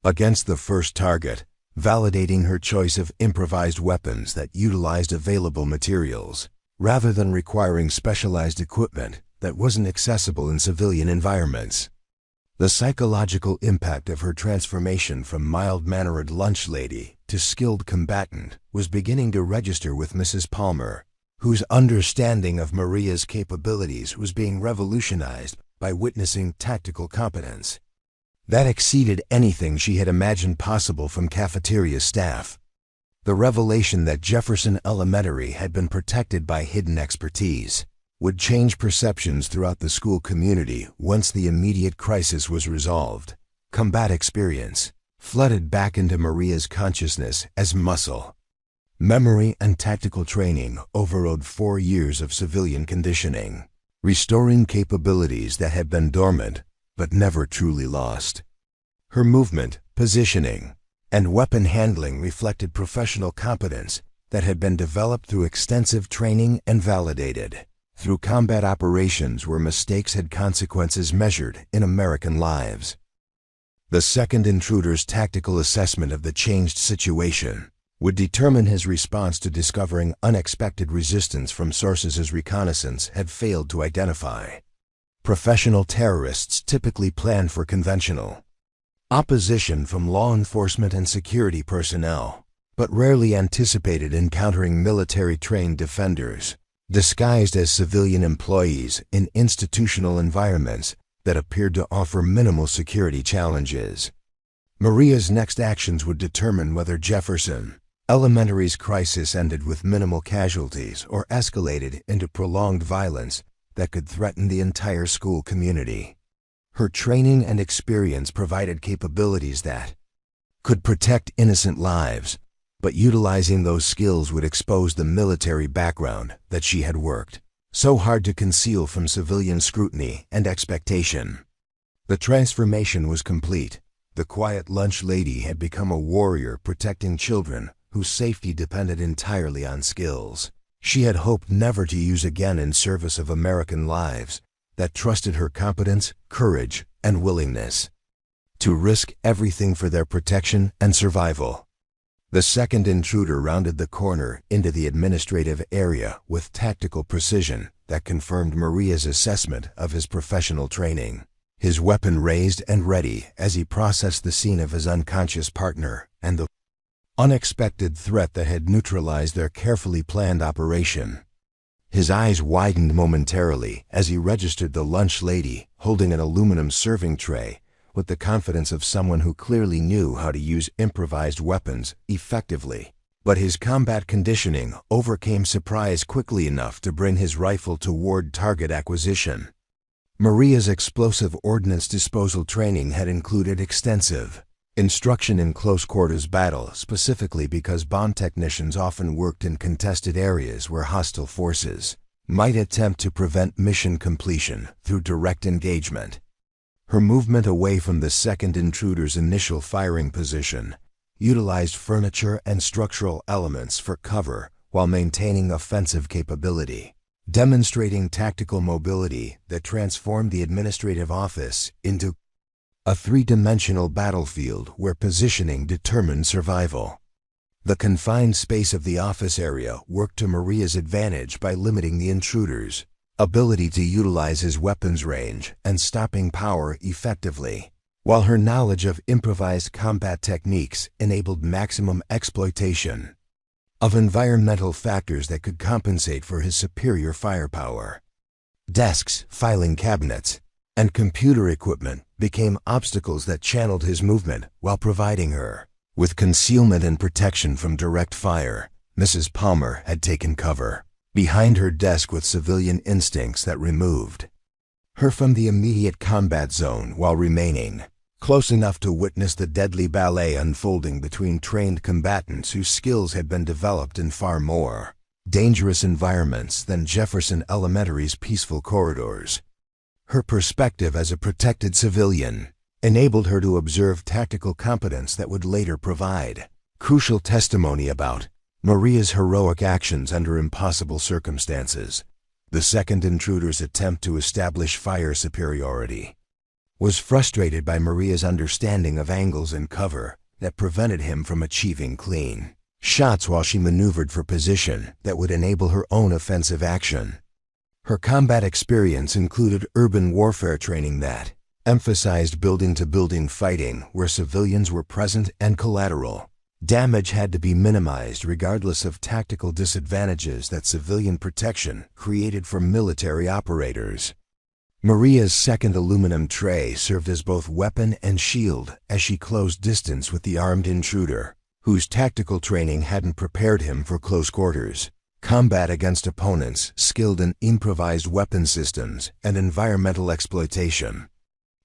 against the first target, validating her choice of improvised weapons that utilized available materials, rather than requiring specialized equipment that wasn't accessible in civilian environments. The psychological impact of her transformation from mild-mannered lunch lady to skilled combatant was beginning to register with Mrs. Palmer, whose understanding of Maria's capabilities was being revolutionized by witnessing tactical competence that exceeded anything she had imagined possible from cafeteria staff. The revelation that Jefferson Elementary had been protected by hidden expertise would change perceptions throughout the school community once the immediate crisis was resolved. Combat experience flooded back into Maria's consciousness as muscle Memory and tactical training overrode 4 years of civilian conditioning, restoring capabilities that had been dormant but never truly lost. Her movement, positioning, and weapon handling reflected professional competence that had been developed through extensive training and validated through combat operations where mistakes had consequences measured in American lives. The second intruder's tactical assessment of the changed situation would determine his response to discovering unexpected resistance from sources his reconnaissance had failed to identify. Professional terrorists typically plan for conventional opposition from law enforcement and security personnel, but rarely anticipated encountering military-trained defenders, disguised as civilian employees in institutional environments that appeared to offer minimal security challenges. Maria's next actions would determine whether Jefferson Elementary's crisis ended with minimal casualties or escalated into prolonged violence that could threaten the entire school community. Her training and experience provided capabilities that could protect innocent lives, but utilizing those skills would expose the military background that she had worked so hard to conceal from civilian scrutiny and expectation. The transformation was complete. The quiet lunch lady had become a warrior protecting children whose safety depended entirely on skills she had hoped never to use again in service of American lives that trusted her competence, courage, and willingness to risk everything for their protection and survival. The second intruder rounded the corner into the administrative area with tactical precision that confirmed Maria's assessment of his professional training. His weapon raised and ready as he processed the scene of his unconscious partner and the unexpected threat that had neutralized their carefully planned operation. His eyes widened momentarily as he registered the lunch lady holding an aluminum serving tray with the confidence of someone who clearly knew how to use improvised weapons effectively. But his combat conditioning overcame surprise quickly enough to bring his rifle toward target acquisition. Maria's explosive ordnance disposal training had included extensive instruction in close-quarters battle, specifically because bomb technicians often worked in contested areas where hostile forces might attempt to prevent mission completion through direct engagement. Her movement away from the second intruder's initial firing position utilized furniture and structural elements for cover while maintaining offensive capability, demonstrating tactical mobility that transformed the administrative office into a three-dimensional battlefield where positioning determined survival. The confined space of the office area worked to Maria's advantage by limiting the intruder's ability to utilize his weapons range and stopping power effectively, while her knowledge of improvised combat techniques enabled maximum exploitation of environmental factors that could compensate for his superior firepower. Desks, filing cabinets, and computer equipment became obstacles that channeled his movement while providing her with concealment and protection from direct fire. Mrs. Palmer had taken cover behind her desk with civilian instincts that removed her from the immediate combat zone while remaining close enough to witness the deadly ballet unfolding between trained combatants whose skills had been developed in far more dangerous environments than Jefferson Elementary's peaceful corridors. Her perspective as a protected civilian enabled her to observe tactical competence that would later provide crucial testimony about Maria's heroic actions under impossible circumstances. The second intruder's attempt to establish fire superiority was frustrated by Maria's understanding of angles and cover that prevented him from achieving clean shots while she maneuvered for position that would enable her own offensive action. Her combat experience included urban warfare training that emphasized building-to-building fighting where civilians were present and collateral damage had to be minimized regardless of tactical disadvantages that civilian protection created for military operators. Maria's second aluminum tray served as both weapon and shield as she closed distance with the armed intruder, whose tactical training hadn't prepared him for close quarters combat against opponents skilled in improvised weapon systems and environmental exploitation.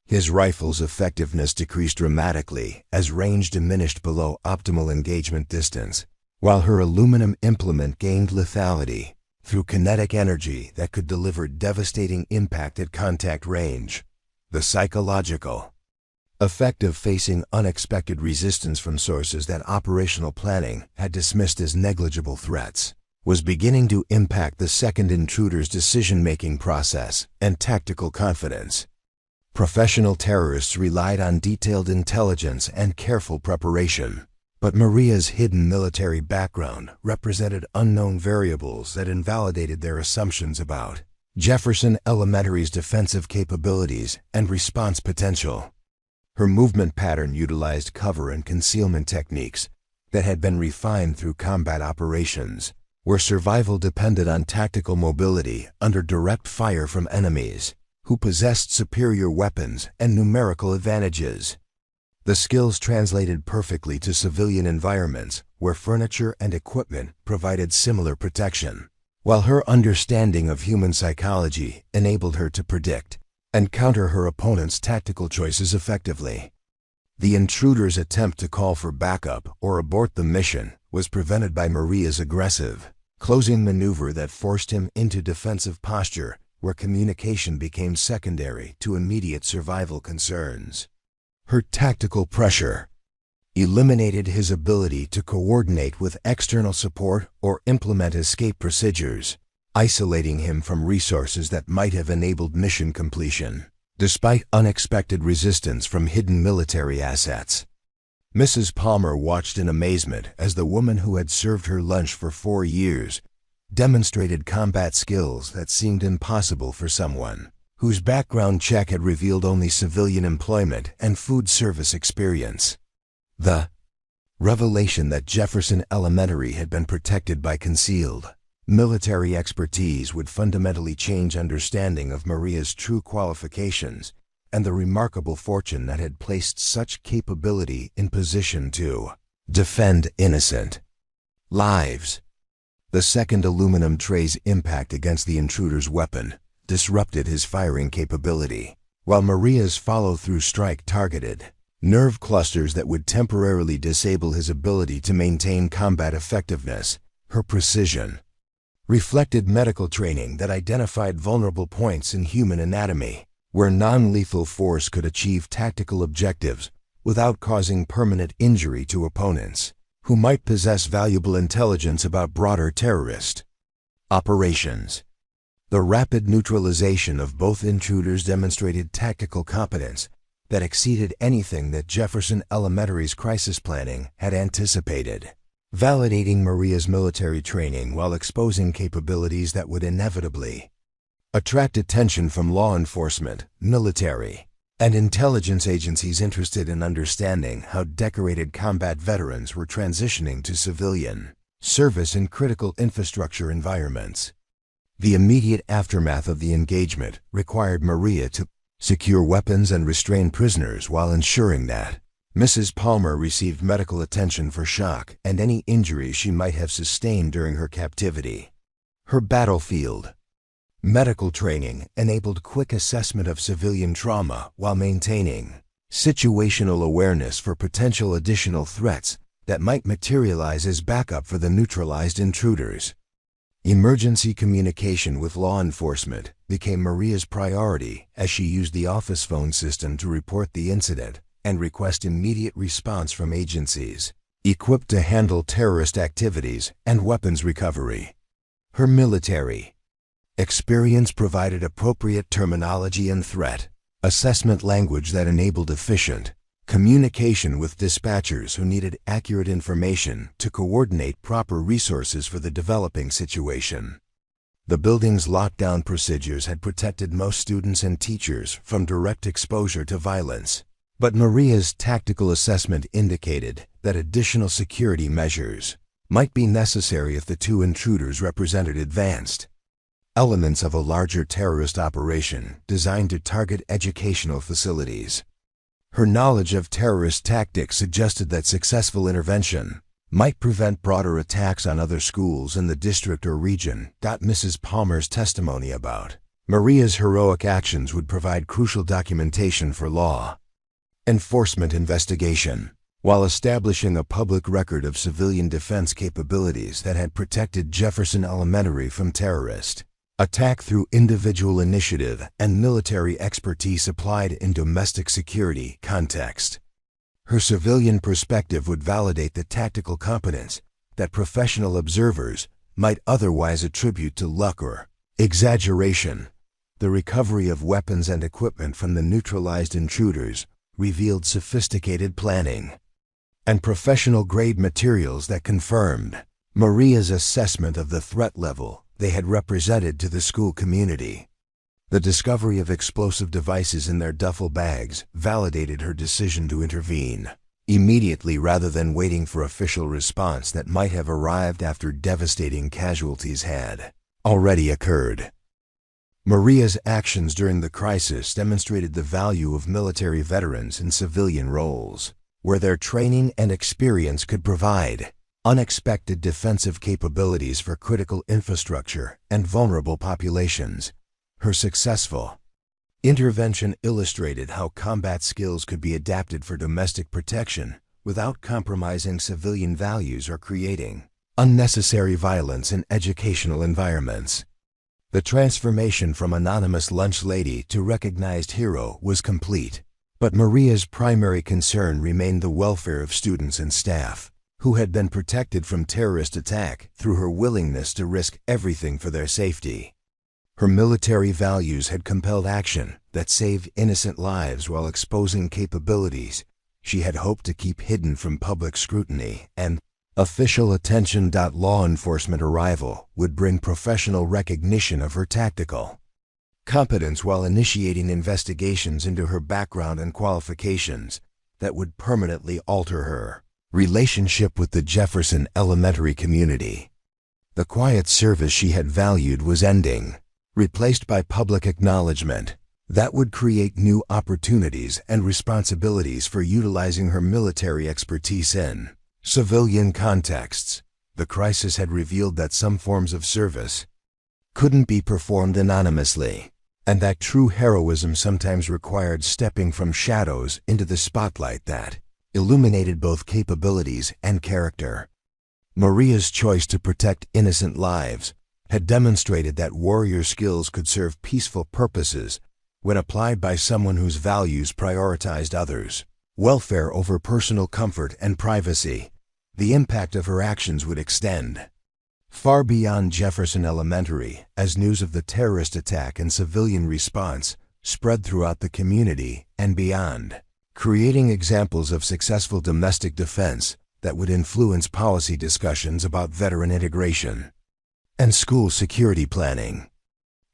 His rifle's effectiveness decreased dramatically as range diminished below optimal engagement distance, while her aluminum implement gained lethality through kinetic energy that could deliver devastating impact at contact range. The psychological effect of facing unexpected resistance from sources that operational planning had dismissed as negligible threats was beginning to impact the second intruder's decision-making process and tactical confidence. Professional terrorists relied on detailed intelligence and careful preparation, but Maria's hidden military background represented unknown variables that invalidated their assumptions about Jefferson Elementary's defensive capabilities and response potential. Her movement pattern utilized cover and concealment techniques that had been refined through combat operations, where survival depended on tactical mobility under direct fire from enemies who possessed superior weapons and numerical advantages. The skills translated perfectly to civilian environments where furniture and equipment provided similar protection, while her understanding of human psychology enabled her to predict and counter her opponent's tactical choices effectively. The intruder's attempt to call for backup or abort the mission was prevented by Maria's aggressive, closing maneuver that forced him into defensive posture where communication became secondary to immediate survival concerns. Her tactical pressure eliminated his ability to coordinate with external support or implement escape procedures, isolating him from resources that might have enabled mission completion, despite unexpected resistance from hidden military assets. Mrs. Palmer watched in amazement as the woman who had served her lunch for 4 years demonstrated combat skills that seemed impossible for someone whose background check had revealed only civilian employment and food service experience. The revelation that Jefferson Elementary had been protected by concealed military expertise would fundamentally change understanding of Maria's true qualifications and the remarkable fortune that had placed such capability in position to defend innocent lives. The second aluminum tray's impact against the intruder's weapon disrupted his firing capability, while Maria's follow-through strike targeted nerve clusters that would temporarily disable his ability to maintain combat effectiveness. Her precision reflected medical training that identified vulnerable points in human anatomy, where non-lethal force could achieve tactical objectives without causing permanent injury to opponents who might possess valuable intelligence about broader terrorist operations. The rapid neutralization of both intruders demonstrated tactical competence that exceeded anything that Jefferson Elementary's crisis planning had anticipated, validating Maria's military training while exposing capabilities that would inevitably attract attention from law enforcement, military, and intelligence agencies interested in understanding how decorated combat veterans were transitioning to civilian service in critical infrastructure environments. The immediate aftermath of the engagement required Maria to secure weapons and restrain prisoners while ensuring that Mrs. Palmer received medical attention for shock and any injuries she might have sustained during her captivity. Her battlefield medical training enabled quick assessment of civilian trauma while maintaining situational awareness for potential additional threats that might materialize as backup for the neutralized intruders. Emergency communication with law enforcement became Maria's priority as she used the office phone system to report the incident and request immediate response from agencies equipped to handle terrorist activities and weapons recovery. Her military experience provided appropriate terminology and threat assessment language that enabled efficient communication with dispatchers who needed accurate information to coordinate proper resources for the developing situation. The building's lockdown procedures had protected most students and teachers from direct exposure to violence, but Maria's tactical assessment indicated that additional security measures might be necessary if the two intruders represented advanced elements of a larger terrorist operation designed to target educational facilities. Her knowledge of terrorist tactics suggested that successful intervention might prevent broader attacks on other schools in the district or region. Mrs. Palmer's testimony about Maria's heroic actions would provide crucial documentation for law enforcement investigation. while establishing a public record of civilian defense capabilities that had protected Jefferson Elementary from terrorist attack through individual initiative and military expertise applied in domestic security context. Her civilian perspective would validate the tactical competence that professional observers might otherwise attribute to luck or exaggeration. The recovery of weapons and equipment from the neutralized intruders revealed sophisticated planning and professional-grade materials that confirmed Maria's assessment of the threat level they had represented to the school community. The discovery of explosive devices in their duffel bags validated her decision to intervene immediately rather than waiting for official response that might have arrived after devastating casualties had already occurred. Maria's actions during the crisis demonstrated the value of military veterans in civilian roles, where their training and experience could provide unexpected defensive capabilities for critical infrastructure and vulnerable populations. Her successful intervention illustrated how combat skills could be adapted for domestic protection without compromising civilian values or creating unnecessary violence in educational environments. The transformation from anonymous lunch lady to recognized hero was complete, but Maria's primary concern remained the welfare of students and staff, who had been protected from terrorist attack through her willingness to risk everything for their safety. Her military values had compelled action that saved innocent lives while exposing capabilities she had hoped to keep hidden from public scrutiny and official attention. Law enforcement arrival would bring professional recognition of her tactical competence while initiating investigations into her background and qualifications that would permanently alter her relationship with the Jefferson Elementary community. The quiet service she had valued was ending, replaced by public acknowledgement that would create new opportunities and responsibilities for utilizing her military expertise in civilian contexts. The crisis had revealed that some forms of service couldn't be performed anonymously, and that true heroism sometimes required stepping from shadows into the spotlight that illuminated both capabilities and character. Maria's choice to protect innocent lives had demonstrated that warrior skills could serve peaceful purposes when applied by someone whose values prioritized others' welfare over personal comfort and privacy. The impact of her actions would extend far beyond Jefferson Elementary as news of the terrorist attack and civilian response spread throughout the community and beyond, creating examples of successful domestic defense that would influence policy discussions about veteran integration and school security planning.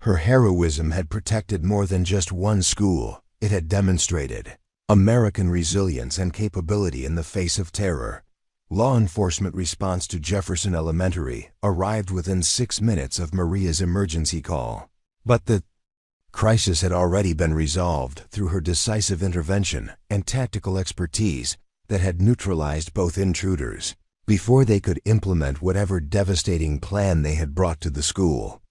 Her heroism had protected more than just one school. It had demonstrated American resilience and capability in the face of terror. Law enforcement response to Jefferson Elementary arrived within 6 minutes of Maria's emergency call, but the crisis had already been resolved through her decisive intervention and tactical expertise that had neutralized both intruders before they could implement whatever devastating plan they had brought to the school.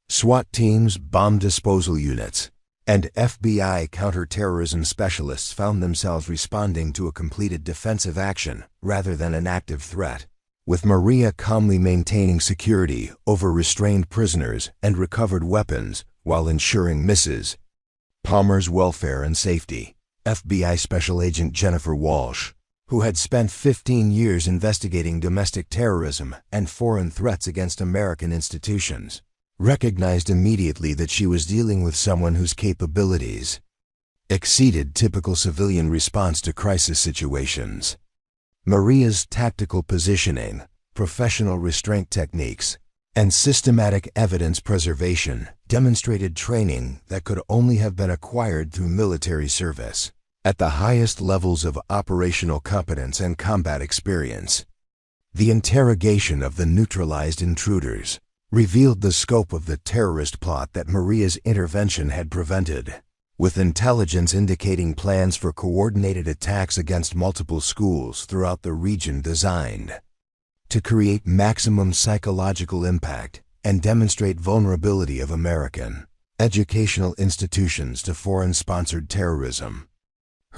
SWAT teams, bomb disposal units, and FBI counterterrorism specialists found themselves responding to a completed defensive action rather than an active threat, with Maria calmly maintaining security over restrained prisoners and recovered weapons while ensuring Mrs. Palmer's welfare and safety. FBI Special Agent Jennifer Walsh, who had spent 15 years investigating domestic terrorism and foreign threats against American institutions, recognized immediately that she was dealing with someone whose capabilities exceeded typical civilian response to crisis situations. Maria's tactical positioning, professional restraint techniques, and systematic evidence preservation demonstrated training that could only have been acquired through military service at the highest levels of operational competence and combat experience. The interrogation of the neutralized intruders revealed the scope of the terrorist plot that Maria's intervention had prevented, with intelligence indicating plans for coordinated attacks against multiple schools throughout the region designed to create maximum psychological impact and demonstrate vulnerability of American educational institutions to foreign-sponsored terrorism.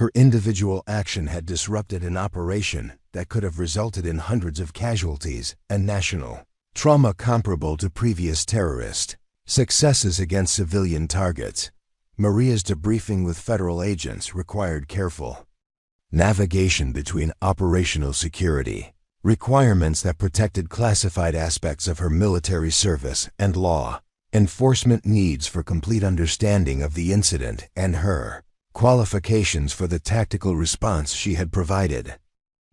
Her individual action had disrupted an operation that could have resulted in hundreds of casualties and national trauma comparable to previous terrorist successes against civilian targets. Maria's debriefing with federal agents required careful navigation between operational security requirements that protected classified aspects of her military service and law enforcement needs for complete understanding of the incident and her qualifications for the tactical response she had provided.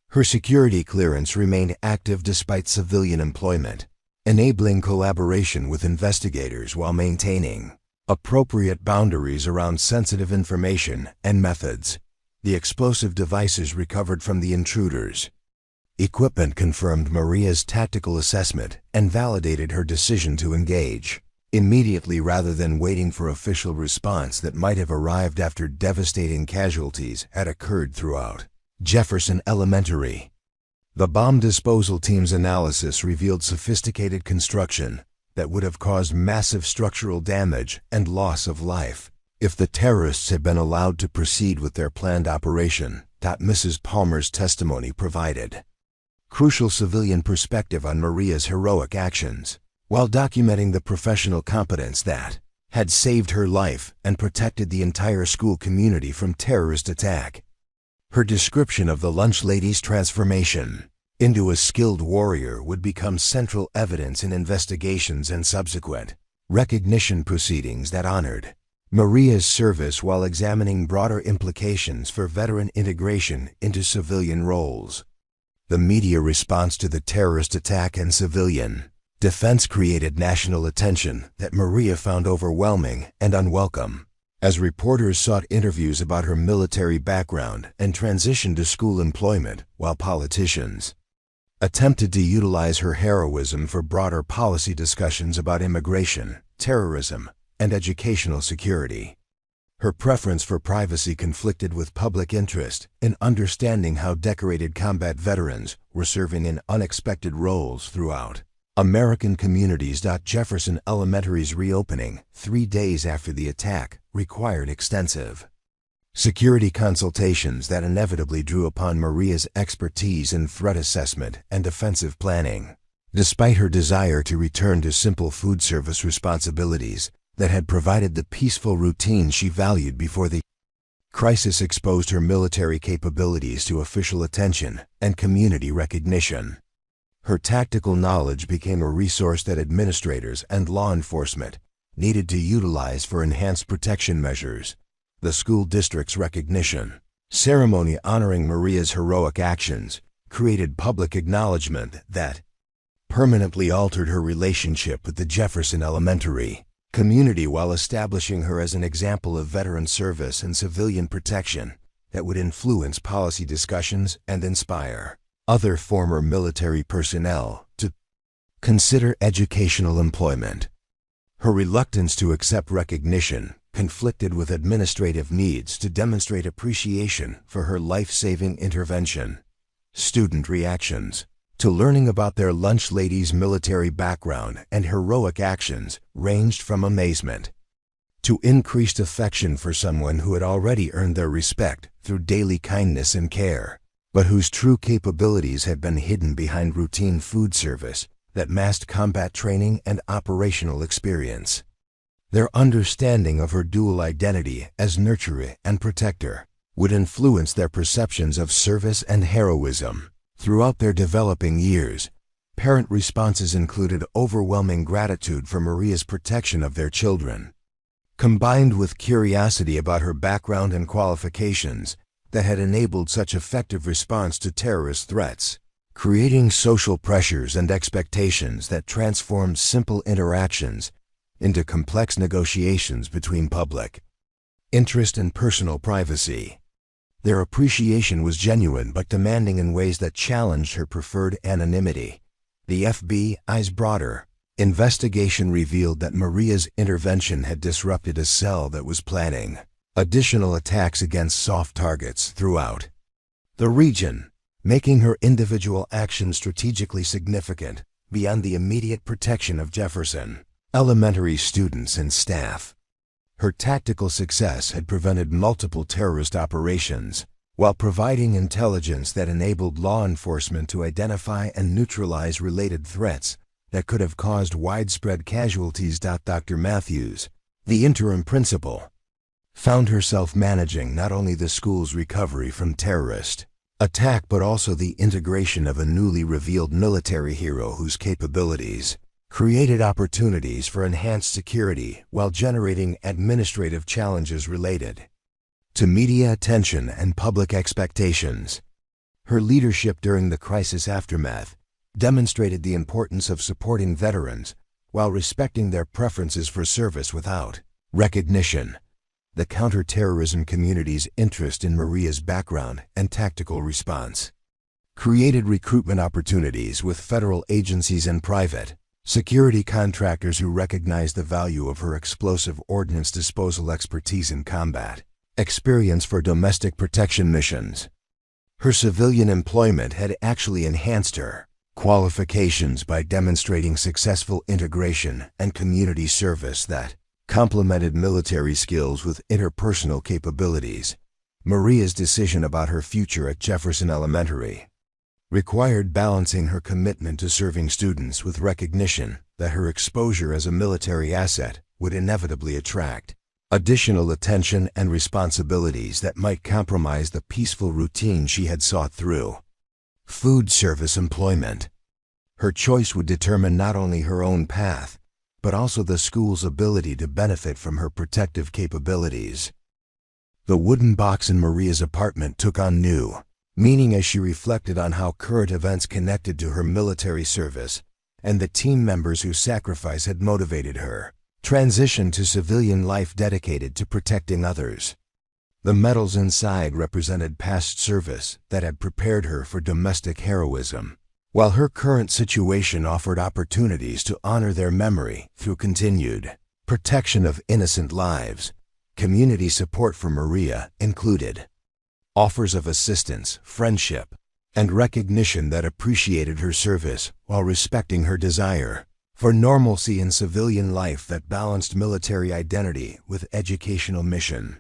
Her security clearance remained active despite civilian employment, enabling collaboration with investigators while maintaining appropriate boundaries around sensitive information and methods. The explosive devices recovered from the intruders' equipment confirmed Maria's tactical assessment and validated her decision to engage immediately rather than waiting for official response that might have arrived after devastating casualties had occurred throughout Jefferson Elementary. The bomb disposal team's analysis revealed sophisticated construction that would have caused massive structural damage and loss of life if the terrorists had been allowed to proceed with their planned operation. Mrs. Palmer's testimony provided crucial civilian perspective on Maria's heroic actions, while documenting the professional competence that had saved her life and protected the entire school community from terrorist attack. Her description of the lunch lady's transformation into a skilled warrior would become central evidence in investigations and subsequent recognition proceedings that honored Maria's service while examining broader implications for veteran integration into civilian roles. The media response to the terrorist attack and civilian defense created national attention that Maria found overwhelming and unwelcome. As reporters sought interviews about her military background and transition to school employment, while politicians attempted to utilize her heroism for broader policy discussions about immigration, terrorism, and educational security. Her preference for privacy conflicted with public interest in understanding how decorated combat veterans were serving in unexpected roles throughout American communities. Jefferson Elementary's reopening 3 days after the attack required extensive security consultations that inevitably drew upon Maria's expertise in threat assessment and defensive planning. Despite her desire to return to simple food service responsibilities that had provided the peaceful routine she valued before the crisis exposed her military capabilities to official attention and community recognition. Her tactical knowledge became a resource that administrators and law enforcement needed to utilize for enhanced protection measures. The school district's recognition ceremony honoring Maria's heroic actions created public acknowledgement that permanently altered her relationship with the Jefferson Elementary community while establishing her as an example of veteran service and civilian protection that would influence policy discussions and inspire other former military personnel to consider educational employment. Her reluctance to accept recognition conflicted with administrative needs to demonstrate appreciation for her life-saving intervention. Student reactions to learning about their lunch lady's military background and heroic actions ranged from amazement to increased affection for someone who had already earned their respect through daily kindness and care, but whose true capabilities had been hidden behind routine food service that masked combat training and operational experience. Their understanding of her dual identity as nurturer and protector would influence their perceptions of service and heroism. Throughout their developing years, parent responses included overwhelming gratitude for Maria's protection of their children, combined with curiosity about her background and qualifications that had enabled such effective response to terrorist threats, creating social pressures and expectations that transformed simple interactions into complex negotiations between public interest and personal privacy. Their appreciation was genuine but demanding in ways that challenged her preferred anonymity. The FBI's broader investigation revealed that Maria's intervention had disrupted a cell that was planning additional attacks against soft targets throughout the region, making her individual action strategically significant beyond the immediate protection of Jefferson Elementary students and staff. Her tactical success had prevented multiple terrorist operations, while providing intelligence that enabled law enforcement to identify and neutralize related threats that could have caused widespread casualties. Dr. Matthews, the interim principal, found herself managing not only the school's recovery from terrorist attack but also the integration of a newly revealed military hero whose capabilities created opportunities for enhanced security while generating administrative challenges related to media attention and public expectations. Her leadership during the crisis aftermath demonstrated the importance of supporting veterans while respecting their preferences for service without recognition. The counterterrorism community's interest in Maria's background and tactical response created recruitment opportunities with federal agencies and private security contractors who recognized the value of her explosive ordnance disposal expertise in combat experience for domestic protection missions. Her civilian employment had actually enhanced her qualifications by demonstrating successful integration and community service that complemented military skills with interpersonal capabilities. Maria's decision about her future at Jefferson Elementary required balancing her commitment to serving students with recognition that her exposure as a military asset would inevitably attract additional attention and responsibilities that might compromise the peaceful routine she had sought through food service employment. Her choice would determine not only her own path, but also the school's ability to benefit from her protective capabilities. The wooden box in Maria's apartment took on new meaning as she reflected on how current events connected to her military service and the team members whose sacrifice had motivated her transition to civilian life dedicated to protecting others. The medals inside represented past service that had prepared her for domestic heroism, while her current situation offered opportunities to honor their memory through continued protection of innocent lives. Community support for Maria included offers of assistance, friendship, and recognition that appreciated her service while respecting her desire for normalcy in civilian life that balanced military identity with educational mission.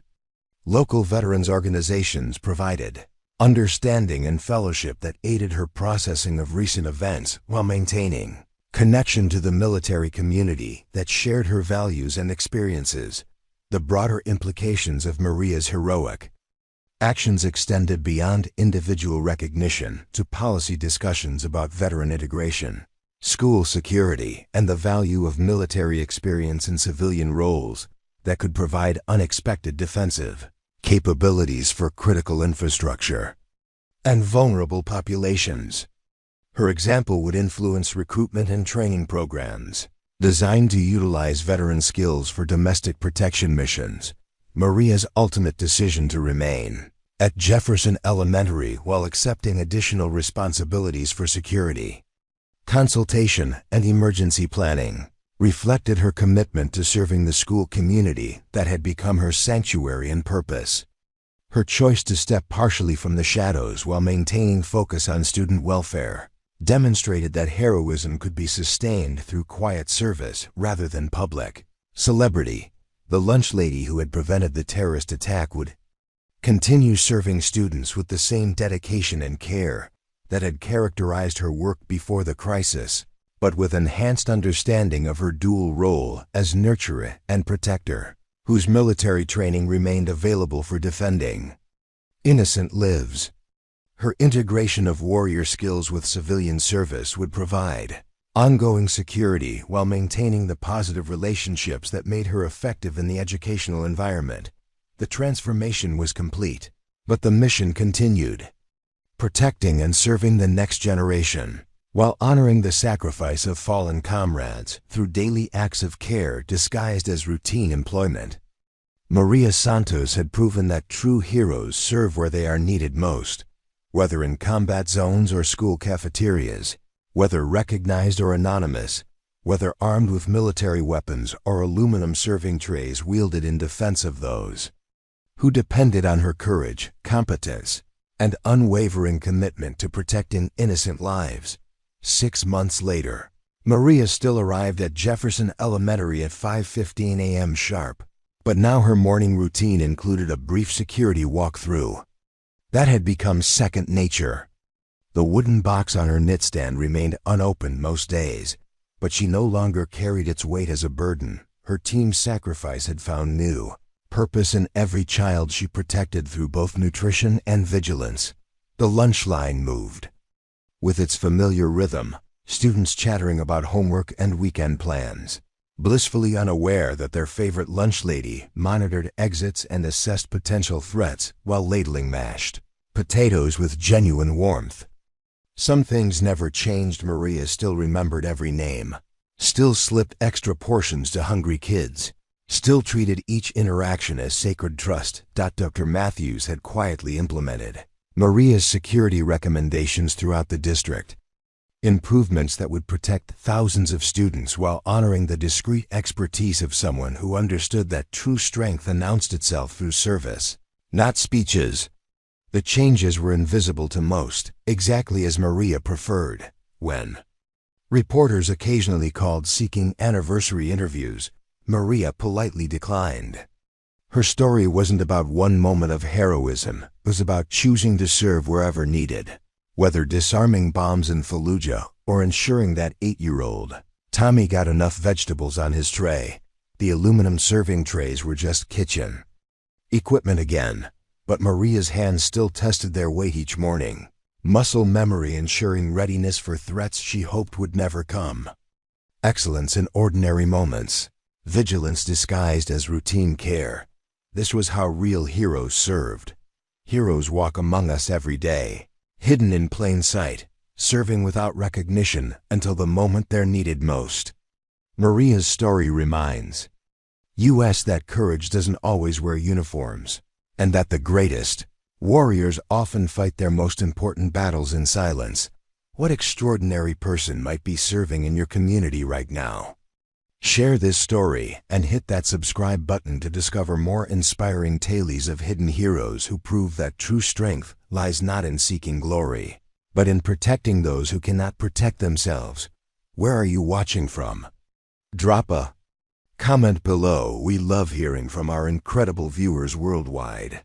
Local veterans organizations provided understanding and fellowship that aided her processing of recent events while maintaining connection to the military community that shared her values and experiences. The broader implications of Maria's heroic actions extended beyond individual recognition to policy discussions about veteran integration, school security, and the value of military experience in civilian roles that could provide unexpected defensive capabilities for critical infrastructure and vulnerable populations. Her example would influence recruitment and training programs designed to utilize veteran skills for domestic protection missions. Maria's ultimate decision to remain at Jefferson Elementary while accepting additional responsibilities for security, consultation, and emergency planning reflected her commitment to serving the school community that had become her sanctuary and purpose. Her choice to step partially from the shadows while maintaining focus on student welfare demonstrated that heroism could be sustained through quiet service rather than public celebrity. The lunch lady who had prevented the terrorist attack would continue serving students with the same dedication and care that had characterized her work before the crisis, but with enhanced understanding of her dual role as nurturer and protector, whose military training remained available for defending innocent lives. Her integration of warrior skills with civilian service would provide ongoing security while maintaining the positive relationships that made her effective in the educational environment. The transformation was complete, but the mission continued, protecting and serving the next generation, while honoring the sacrifice of fallen comrades through daily acts of care disguised as routine employment. Maria Santos had proven that true heroes serve where they are needed most, whether in combat zones or school cafeterias, whether recognized or anonymous, whether armed with military weapons or aluminum serving trays wielded in defense of those who depended on her courage, competence, and unwavering commitment to protecting innocent lives. 6 months later, Maria still arrived at Jefferson Elementary at 5:15 a.m. sharp, But now her morning routine included a brief security walkthrough. That had become second nature. The wooden box on her nightstand remained unopened most days, but she no longer carried its weight as a burden. Her team's sacrifice had found new purpose in every child she protected through both nutrition and vigilance. The lunch line moved. With its familiar rhythm, students chattering about homework and weekend plans, blissfully unaware that their favorite lunch lady monitored exits and assessed potential threats while ladling mashed potatoes with genuine warmth. Some things never changed. Maria still remembered every name, still slipped extra portions to hungry kids, still treated each interaction as sacred trust. Dr. Matthews had quietly implemented Maria's security recommendations throughout the district, improvements that would protect thousands of students while honoring the discreet expertise of someone who understood that true strength announced itself through service, not speeches. The changes were invisible to most, exactly as Maria preferred. When reporters occasionally called seeking anniversary interviews, Maria politely declined. Her story wasn't about one moment of heroism, it was about choosing to serve wherever needed. Whether disarming bombs in Fallujah or ensuring that 8-year-old Tommy got enough vegetables on his tray, the aluminum serving trays were just kitchen equipment again. But Maria's hands still tested their weight each morning, muscle memory ensuring readiness for threats she hoped would never come. Excellence in ordinary moments, vigilance disguised as routine care. This was how real heroes served. Heroes walk among us every day, hidden in plain sight, serving without recognition until the moment they're needed most. Maria's story reminds us that courage doesn't always wear uniforms, and that the greatest warriors often fight their most important battles in silence. What extraordinary person might be serving in your community right now? Share this story and hit that subscribe button to discover more inspiring tales of hidden heroes who prove that true strength lies not in seeking glory, but in protecting those who cannot protect themselves. Where are you watching from? Drop a comment below. We love hearing from our incredible viewers worldwide.